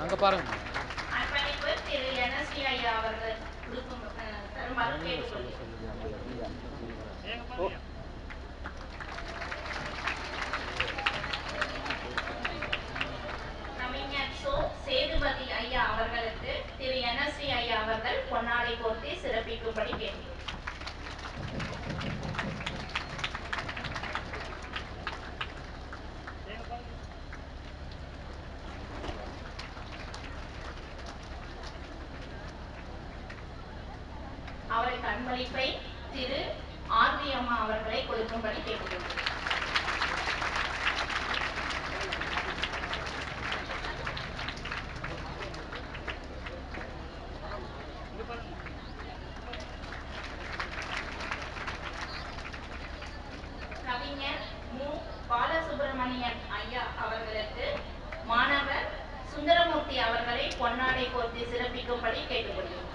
அங்க பாருங்க. அர்ப்பணிப்பு திரு NSD ஐயா அவர்கள் தருமாறு கேட்டுக்கொள்கிறேன். கவிஞர் சோ சேதுபதி ஐயா அவர்களுக்கு திரு NSD ஐயா அவர்கள் பொன்னாடை போர்த்தி சிறப்பிக்கும்படி கேட்கிறேன். அவருக்கு அன்பளிப்பை திரு ஆர்வி அம்மா அவர்களை கொடுக்கும்படி கேட்டுக்கொள்கிறேன். கவிஞர் மு பாலசுப்ரமணியன் ஐயா அவர்களுக்கு மாணவர் சுந்தரமூர்த்தி அவர்களை பொன்னாடை போர்த்தி சிறப்பிக்கும்படி கேட்டுக்கொள்கிறேன்.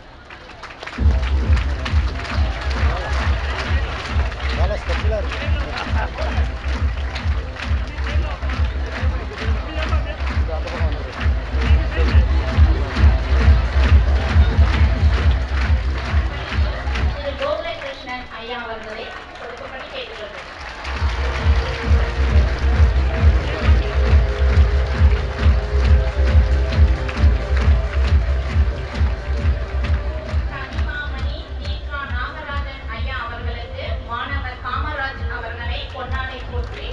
திரு கோகுலகிருஷ்ணன் ஐயா அவர்களை கொடுக்கும்படி கேட்டுக்கொள்கிறேன். கனிமாமணி தீகா நாகராஜன் ஐயா அவர்களுக்கு மாணவர் காமராஜ் அவர்களை பொன்னாடை போற்றி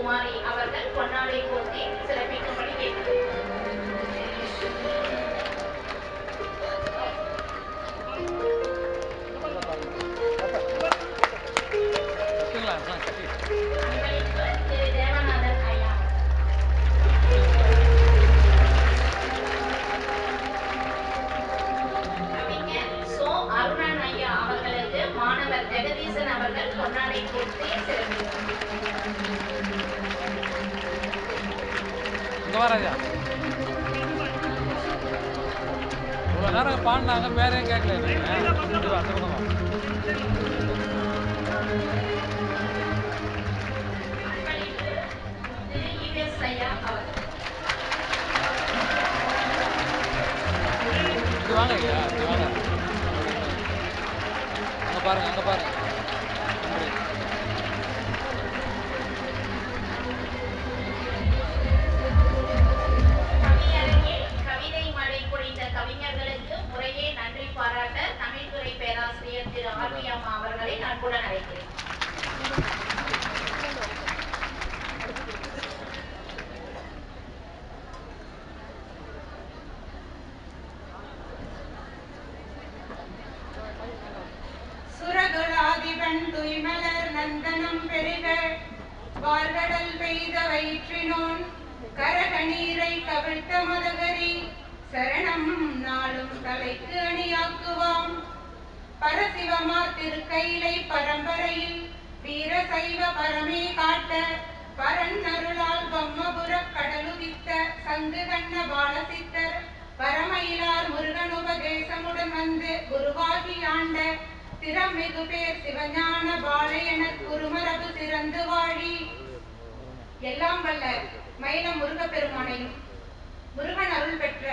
குமாரி அவர்கள் பொன்னாடை போர்த்தி சிறப்பிக்கும்படி கேட்கிறேன். தேவநாதன் ஐயா. கவிஞர் சோ அருணன் ஐயா அவர்களுக்கு மாணவர் ஜெகதீசன் அவர்கள் பொன்னாடை போர்த்தி சிறப்பித்தார். இவ்வளோ நேரம் பாடினாங்க, பேரையும் கேட்கல. வாங்க ஐயா, வாங்க. அங்கே பாருங்க, அங்கே பாருங்க. கவிதை மழை பொழிந்த கவிஞர்களுக்கு முறையே நன்றி பாராட்ட தமிழ்துறை பேராசிரியர் திரு ஆர்வி அம்மா அவர்களை அன்புடன் அழைக்கிறேன். சுரதுளாதிபன் துய்மலர் நந்தனம் பெருக வார்கடல் பெய்த வயிற்றினோன் கரக நீரை கவிழ்த்த மதகரி சரணம் நாளும் தலைக்கு அணியாக்குவாம். பரசிவமார் திருக்கைலை பரம்பரையில் வீர சைவ பரமே காட்ட பரன் அருளால் பம்மபுரக் கடலுதித்த சங்கு கண்ண பாலசித்தர் பரமயிலார் முருகன் உபதேசமுடன் வந்து குருவாகி ஆண்ட திறமிகு பேர் சிவஞான பாளையன குருமரபு சிறந்து வாழி. எல்லாம் வல்ல மயிலம் முருகப்பெருமானையும் முருகன் அருள் பெற்ற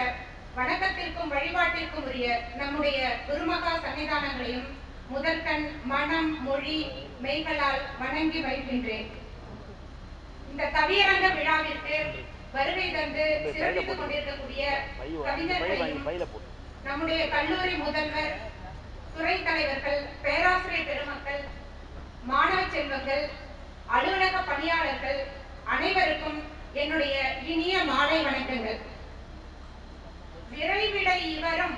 வணக்கத்திற்கும் வழிபாட்டிற்கும் உரிய நம்முடைய குருமகா சன்னிதானங்களையும் முதற்கண் மனம் மொழி மெய்களால் வணங்கி வைக்கின்றேன். இந்த கவியரங்க விழாவிற்கு வருகை தந்து சிறப்பித்துக் கொண்டிருக்கக்கூடிய கவிஞர்களையும் நம்முடைய கல்லூரி முதல்வர், துறை தலைவர்கள், பேராசிரியர் பெருமக்கள், மாணவ செல்வங்கள், அலுவலக பணியாளர்கள் அனைவருக்கும் என்னுடைய இனிய மாலை வணக்கங்கள். விரைவிடை இவரும்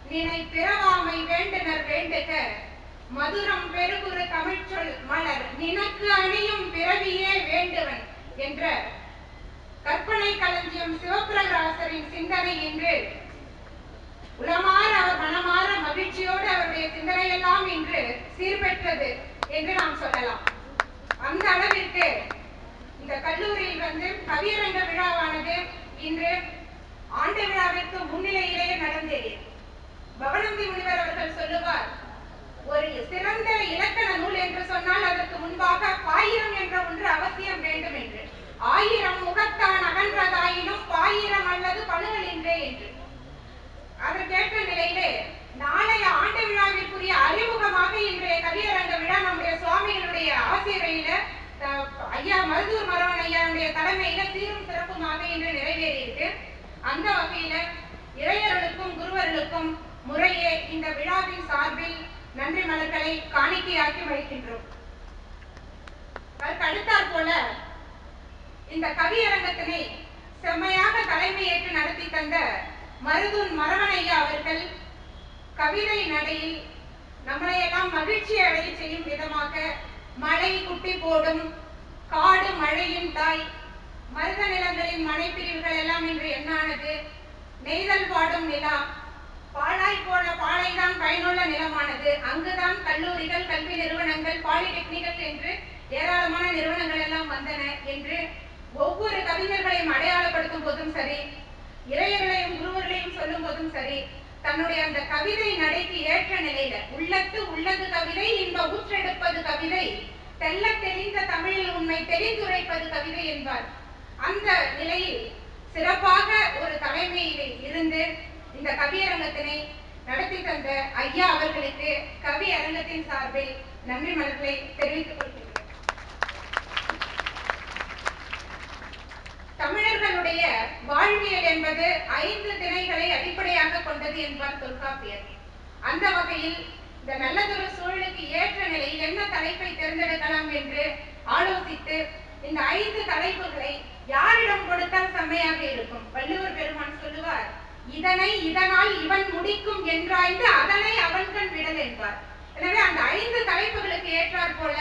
நினை பிறவாமை வேண்டுனர் வேண்டுக மதுரம் பெருகுரு தமிழ்ச்சொல் மலர் நினக்கு அணியும் பிறவியே வேண்டுவன் என்ற கற்பனை களஞ்சியம் சிவபிரகாசரின் சிந்தனை இன்று உளமாற அவர் மனமாற மகிழ்ச்சியோடு அவருடைய சிந்தனையெல்லாம் இன்று சீர்பெற்றது என்று நாம் சொல்லலாம். அந்த அளவிற்கு இந்த கல்லூரியில் கவியரங்க விழாவானது இன்று ஆண்டு விழாவிற்கு முன்னிலையிலேயே நடந்தேறியது. பவனந்தி முனிவர் அவர்கள் சொல்லுவார், ஒரு சிறந்த இலக்கண நூல் என்று சொன்னால் அதற்கு முன்பாக பாயிரம் என்ற ஒன்று அவசியம் வேண்டும் என்று. ஆயிரம் முகத்தான் அகன்றதாயினும் பாயிரம் அல்லது பணுவலின்றே என்று. அதற்கேற்ற நிலையிலே நாளைய ஆண்டு விழாவிற்குரிய அறிமுகமாக இன்றைய கவியரங்க விழா நம்முடைய சுவாமிகளுடைய ஆசிரியரையில ஐயா மருதூர் மரவன் ஐயாவுடைய தலைமையில சீரும் சிறப்புமாக இன்று நிறைவேறியிருக்கு. அந்த வகையில இறையர்களுக்கும் குருவர்களுக்கும் முறையே இந்த விழாவின் சார்பில் நன்றி மலர்களை காணிக்கையாக்கி வைக்கின்றோம். அதற்கு அடுத்தாற் போல இந்த கவியரங்கத்தினை செம்மையாக தலைமையேற்று நடத்தி தந்த மருதூர் மரவன் ஐயா அவர்கள் கவிதை நடையில் நம்மளையெல்லாம் மகிழ்ச்சி அடைய செய்யும் விதமாக மழை குட்டி போடும், காடு மழையின் தாய், மருத நிலங்களின் மனைப்பிரிவுகள் எல்லாம் இன்று என்னானது, நெய்தல் பாடும் நிலா, பாழாய் போன பாலைதான் பயனுள்ள நிலமானது, அங்குதான் கல்லூரிகள், கல்வி நிறுவனங்கள், பாலிடெக்னிக்கல் என்று ஏராளமான நிறுவனங்கள் எல்லாம் வந்தன என்று ஒவ்வொரு கவிஞர்களையும் அடையாளப்படுத்தும் போதும் சரி, இறையர்களையும் குருவர்களையும் சொல்லும் போதும் சரி, தன்னுடைய அந்த கவிதை நடைக்கு ஏற்ற நிலையில உள்ளத்து உள்ளது கவிதை, இன்ப ஊற்றெடுப்பது கவிதை, தெல்ல தெரிந்த தமிழில் உண்மை தெளிந்துரைப்பது கவிதை என்பார். அந்த நிலையில் சிறப்பாக ஒரு தலைமையில் இருந்து இந்த கவியரங்கத்தினை நடத்தி தந்த ஐயா அவர்களுக்கு கவி அரங்கத்தின் சார்பில் நன்றி மலர்களை தெரிவித்துக் கொள்கிறேன். தமிழர்களுடைய வாழ்வியல் என்பது 5 திணைகளை அடிப்படையாக கொண்டது என்பார் தொல்காப்பியர். அந்த வகையில் இந்த நல்லதொரு சூழலுக்கு ஏற்ற நிலையில் என்ன தலைப்பை தேர்ந்தெடுக்கலாம் என்று ஆலோசித்து இந்த 5 தலைப்புகளை யாரிடம் கொடுத்தால் செம்மையாக இருக்கும்? வள்ளுவர் பெருமான் சொல்லுவார், இதனை இதனால் இவன் முடிக்கும் என்றாய்ந்து அதனை அவன்கண் விடல் என்பார். எனவே அந்த 5 தலைப்புகளுக்கு ஏற்றாற் போல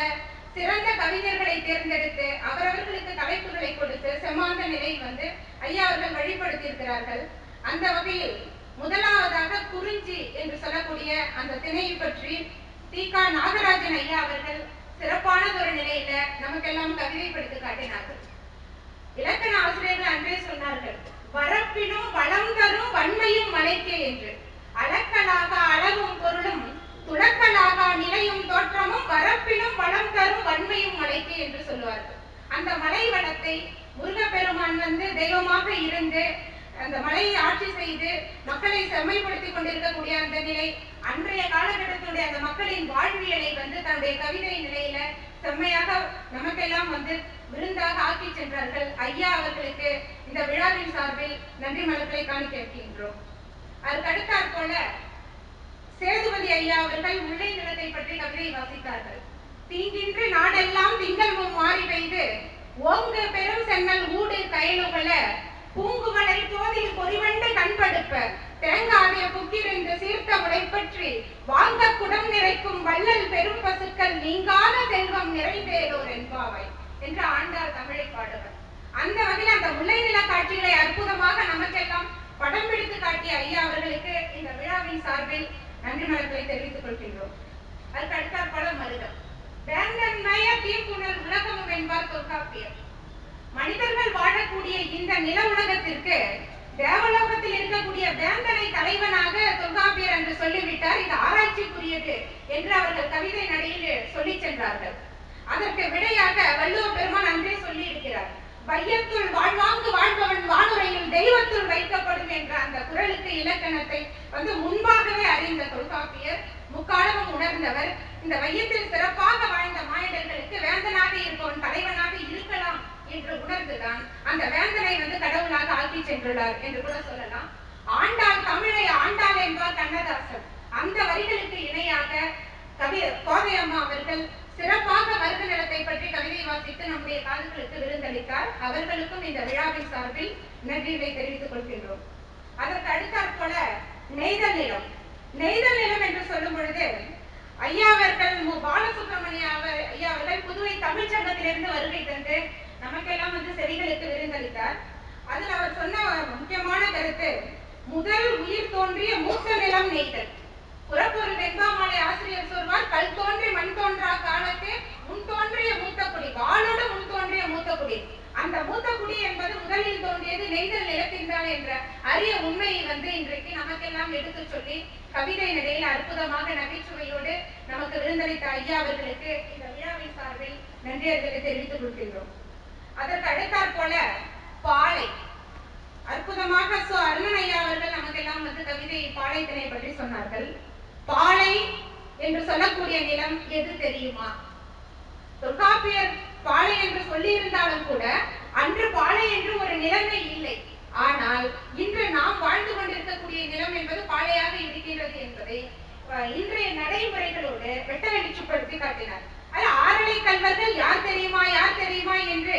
சிறந்த கவிஞர்களை தேர்ந்தெடுத்து அவரவர்களுக்கு தலைப்புகளை கொடுத்து செம்மாந்த நிலையில் ஐயா அவர்கள் வழிபடுத்தி இருக்கிறார்கள். அந்த வகையில் முதலாவதாக குறிஞ்சி என்று சொல்லக்கூடிய அந்த திணையை பற்றி தி.க. நாகராஜன் ஐயா அவர்கள் சிறப்பானதொரு நிலையில நமக்கெல்லாம் கவிதை படித்து காட்டினார்கள். இலக்கண ஆசிரியர்கள் அன்றே சொன்னார்கள், வரப்பினும் வளம் தரும் வன்மையும் மலைக்கே என்று. அளக்கலாக அளவும் பொருளும் துளக்கலாக நிலையும் தோற்றமும் வரப்பினும் வளம் தரும் வன்மையும் மலைக்கே என்று சொல்லுவார்கள். அந்த மலை வளத்தை முருகப்பெருமான் தெய்வமாக இருந்து அந்த மலையை ஆட்சி செய்து மக்களை செம்மைப்படுத்திக் கொண்டிருக்கக்கூடிய அந்த நிலை, அன்றைய காலகட்டத்தினுடைய அந்த மக்களின் வாழ்வியலை தன்னுடைய கவிதை நிலையில செம்மையாக நமக்கெல்லாம் விருந்தாக ஆக்கி சென்றார்கள். ஐயா அவர்களுக்கு இந்த விழாவின் சார்பில் நன்றி மலர்களை காணிக்கின்றோம். அதற்கு அடுத்தாற் போல சேதுபதி ஐயா அவர்கள் முல்லை நிலத்தை பற்றி கவிதை வாசித்தார்கள். தீங்கின்றி நாடெல்லாம் திங்கள் மாறி பெய்து ஓங்கு பெரும் சென்னல் ஊடு கயலுகள பூங்குவளை தோதில் பொறிவண்டு கண்படுப்ப தேங்காதே புக்கிருந்து சீர்த்த முளை பற்றி வாங்க குடம் நிறைக்கும் வள்ளல் பெரும் பசுக்கள் நீங்காத செல்வம் நிறைந்தேலோர் என்பாவை என்று ஆண்டாள் தமிழை பாடுவர். அந்த வகையில் அந்த முல்லை நில காட்சிகளை அற்புதமாக நமக்கெல்லாம் படம் பிடித்து காட்டிய ஐயா அவர்களுக்கு இந்த விழாவின் சார்பில் நன்றி மலர்களை தெரிவித்துக் கொள்கின்றோம். அதுக்கு அடுத்தாற் போல மருதம் வேந்தன்மய தீர்ப்புணல் உலகமும் என்பார் தொல்காப்பியர். மனிதர்கள் வாழக்கூடிய இந்த நில உலகத்திற்கு தேவலோகத்தில் இருக்கக்கூடிய வேந்தனை தலைவனாக தொல்காப்பியர் என்று சொல்லிவிட்டார். இது ஆராய்ச்சிக்குரியது என்று அவர்கள் கவிதை நடையில் சொல்லி சென்றார்கள். அதற்கு விடையாக வள்ளுவ பெருமான் அன்றே சொல்லி இருக்கிறார், வையத்துள் வாழ்வாங்கு வாழ்பவன் வானுரையில் தெய்வத்துள் வைக்கப்படும் என்ற அந்த குறளுக்கு இலக்கணத்தை முன்பாகவே அறிந்த தொல்காப்பியர், முக்காலமும் உணர்ந்தவர். இந்த வையத்தில் சிறப்பாக வாழ்ந்த மானிடர்களுக்கு வேந்தனாக இருப்பவன் தலைவனாக இருக்கலாம் என்று உணர்ந்துதான் அந்த வேந்தனை கடவுளாக ஆக்கி சென்றுள்ளார் என்று கூட சொல்லலாம். ஆண்டாள் தமிழை ஆண்டாள் என்பார் கண்ணதாசன். அந்த வரிகளுக்கு இணையாக கோதையம்மா அவர்கள் சிறப்பாக மருத நிலத்தை பற்றி கவிதை வாசித்து நம்முடைய காதுகளுக்கு விருந்தளித்தார். அவர்களுக்கும் இந்த விழாவின் சார்பில் நன்றியை தெரிவித்துக் கொள்கின்றோம். அதற்கு அடுத்தாற் போல நெய்தல் நிலம். நெய்தல் நிலம் என்று சொல்லும் பொழுது ஐயா அவர்கள் பாலசுப்ரமணிய ஐயா அவர்கள் புதுவை தமிழ் சங்கத்திலிருந்து வருகை தந்து நமக்கெல்லாம் செவிகளுக்கு விருந்தளித்தார். அதில் அவர் சொன்ன முக்கியமான கருத்து, முதல் உயிர் தோன்றிய மூத்த நிலம் நெய்தல். புறப்பொருள் வெண்பாமாலை ஆசிரியர் சொல்வார், கல் தோன்றி மண் தோன்றா காலத்தே முன் தோன்றிய மூத்த குடி, வாளோடு முன் தோன்றிய மூத்த குடி. அந்த மூத்த குடி என்பது முதலில் தோன்றியது நெய்தல் நிலத்தின்தான் என்ற அரிய உண்மையை இன்றைக்கு நமக்கெல்லாம் எடுத்து சொல்லி கவிதை நடையில் அற்புதமாக நகைச்சுவையோடு நமக்கு விருந்தளித்த ஐயா அவர்களுக்கு இந்த விழாவின் சார்பில் நன்றியர்களை தெரிவித்துக் கொள்கின்றோம். அதற்கு அடுத்தாற் போல பாலை அற்புதமாக அருணன் ஐயா அவர்கள் நமக்கெல்லாம் கவிதை பாலை திணை பற்றி சொன்னார்கள். பாலை என்று சொல்லக்கூடிய நிலம் எது தெரியுமா? தொல்காப்பியர் பாலை என்று சொல்லி இருந்தாலும் கூட அன்று பாலை என்று ஒரு நிலைமை இல்லை. ஆனால் இன்று நாம் வாழ்ந்து கொண்டிருக்கக்கூடிய நிலம் என்பது பாலையாக இருக்கின்றது என்பதை இன்றைய நடைமுறைகளோடு வெட்ட வெளிச்சுப்படுத்தி காட்டினார். ஆறலை கல்வர்கள் யார் தெரியுமா யார் தெரியுமா என்று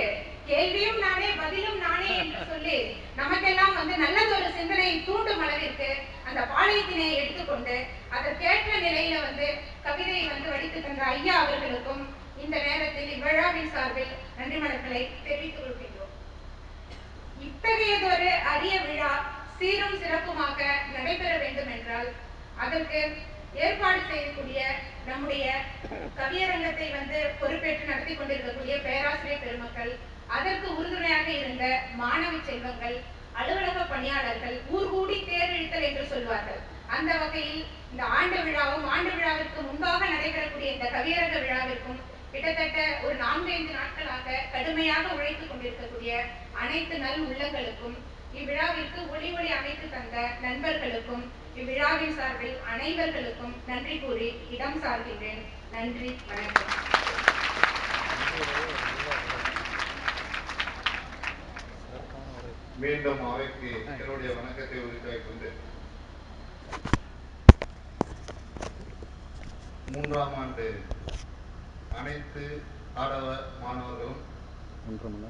கேள்வியும் நானே பதிலும் நானே என்று சொல்லி நமக்கெல்லாம் நல்லதொரு சிந்தனையை தூண்டும் அளவிற்கு அந்த பாளையத்தினையை எடுத்துக்கொண்டு அதற்கேற்ற நிலையில கவிதையை வடித்து தந்த ஐயா அவர்களுக்கும் இந்த நேரத்தில் இவ்விழாவின் சார்பில் நன்றி மலர்களை தெரிவித்துக் கொள்கின்றோம். இத்தகையதொரு அரிய விழா சீரும் சிறப்புமாக நடைபெற வேண்டும் என்றால் அதற்கு ஏற்பாடு செய்யக்கூடிய நம்முடைய கவியரங்கத்தை பொறுப்பேற்று நடத்தி கொண்டிருக்கக்கூடிய பேராசிரியர் பெருமக்கள், அதற்கு உறுதுணையாக இருந்த மாணவி செல்வங்கள், அலுவலக பணியாளர்கள், ஊர் கூடி தேர்தெடுத்தல் என்று சொல்வார்கள். அந்த வகையில் இந்த ஆண்டு விழாவும் ஆண்டு விழாவிற்கு முன்பாக நடைபெறக்கூடிய இந்த கவியரங்க விழாவிற்கும் கிட்டத்தட்ட ஒரு 4-5 நாட்களாக கடுமையாக உழைத்துக் கொண்டிருக்கக்கூடிய அனைத்து நல் உள்ளங்களுக்கும், இவ்விழாவிற்கு ஒளி அமைத்து தந்த நண்பர்களுக்கும், இவ்விழாவின் சார்பில் அனைவர்களுக்கும் நன்றி கூறி இடம் சார்கின்றேன். நன்றி, வணக்கம். மீண்டும் அவைக்கு என்னுடைய வணக்கத்தை உரித்தாக்கிக் கொண்டு 3ஆம் ஆண்டு அனைத்து ஆடவ மாணவர்களும்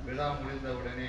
விழா முடிந்தவுடனே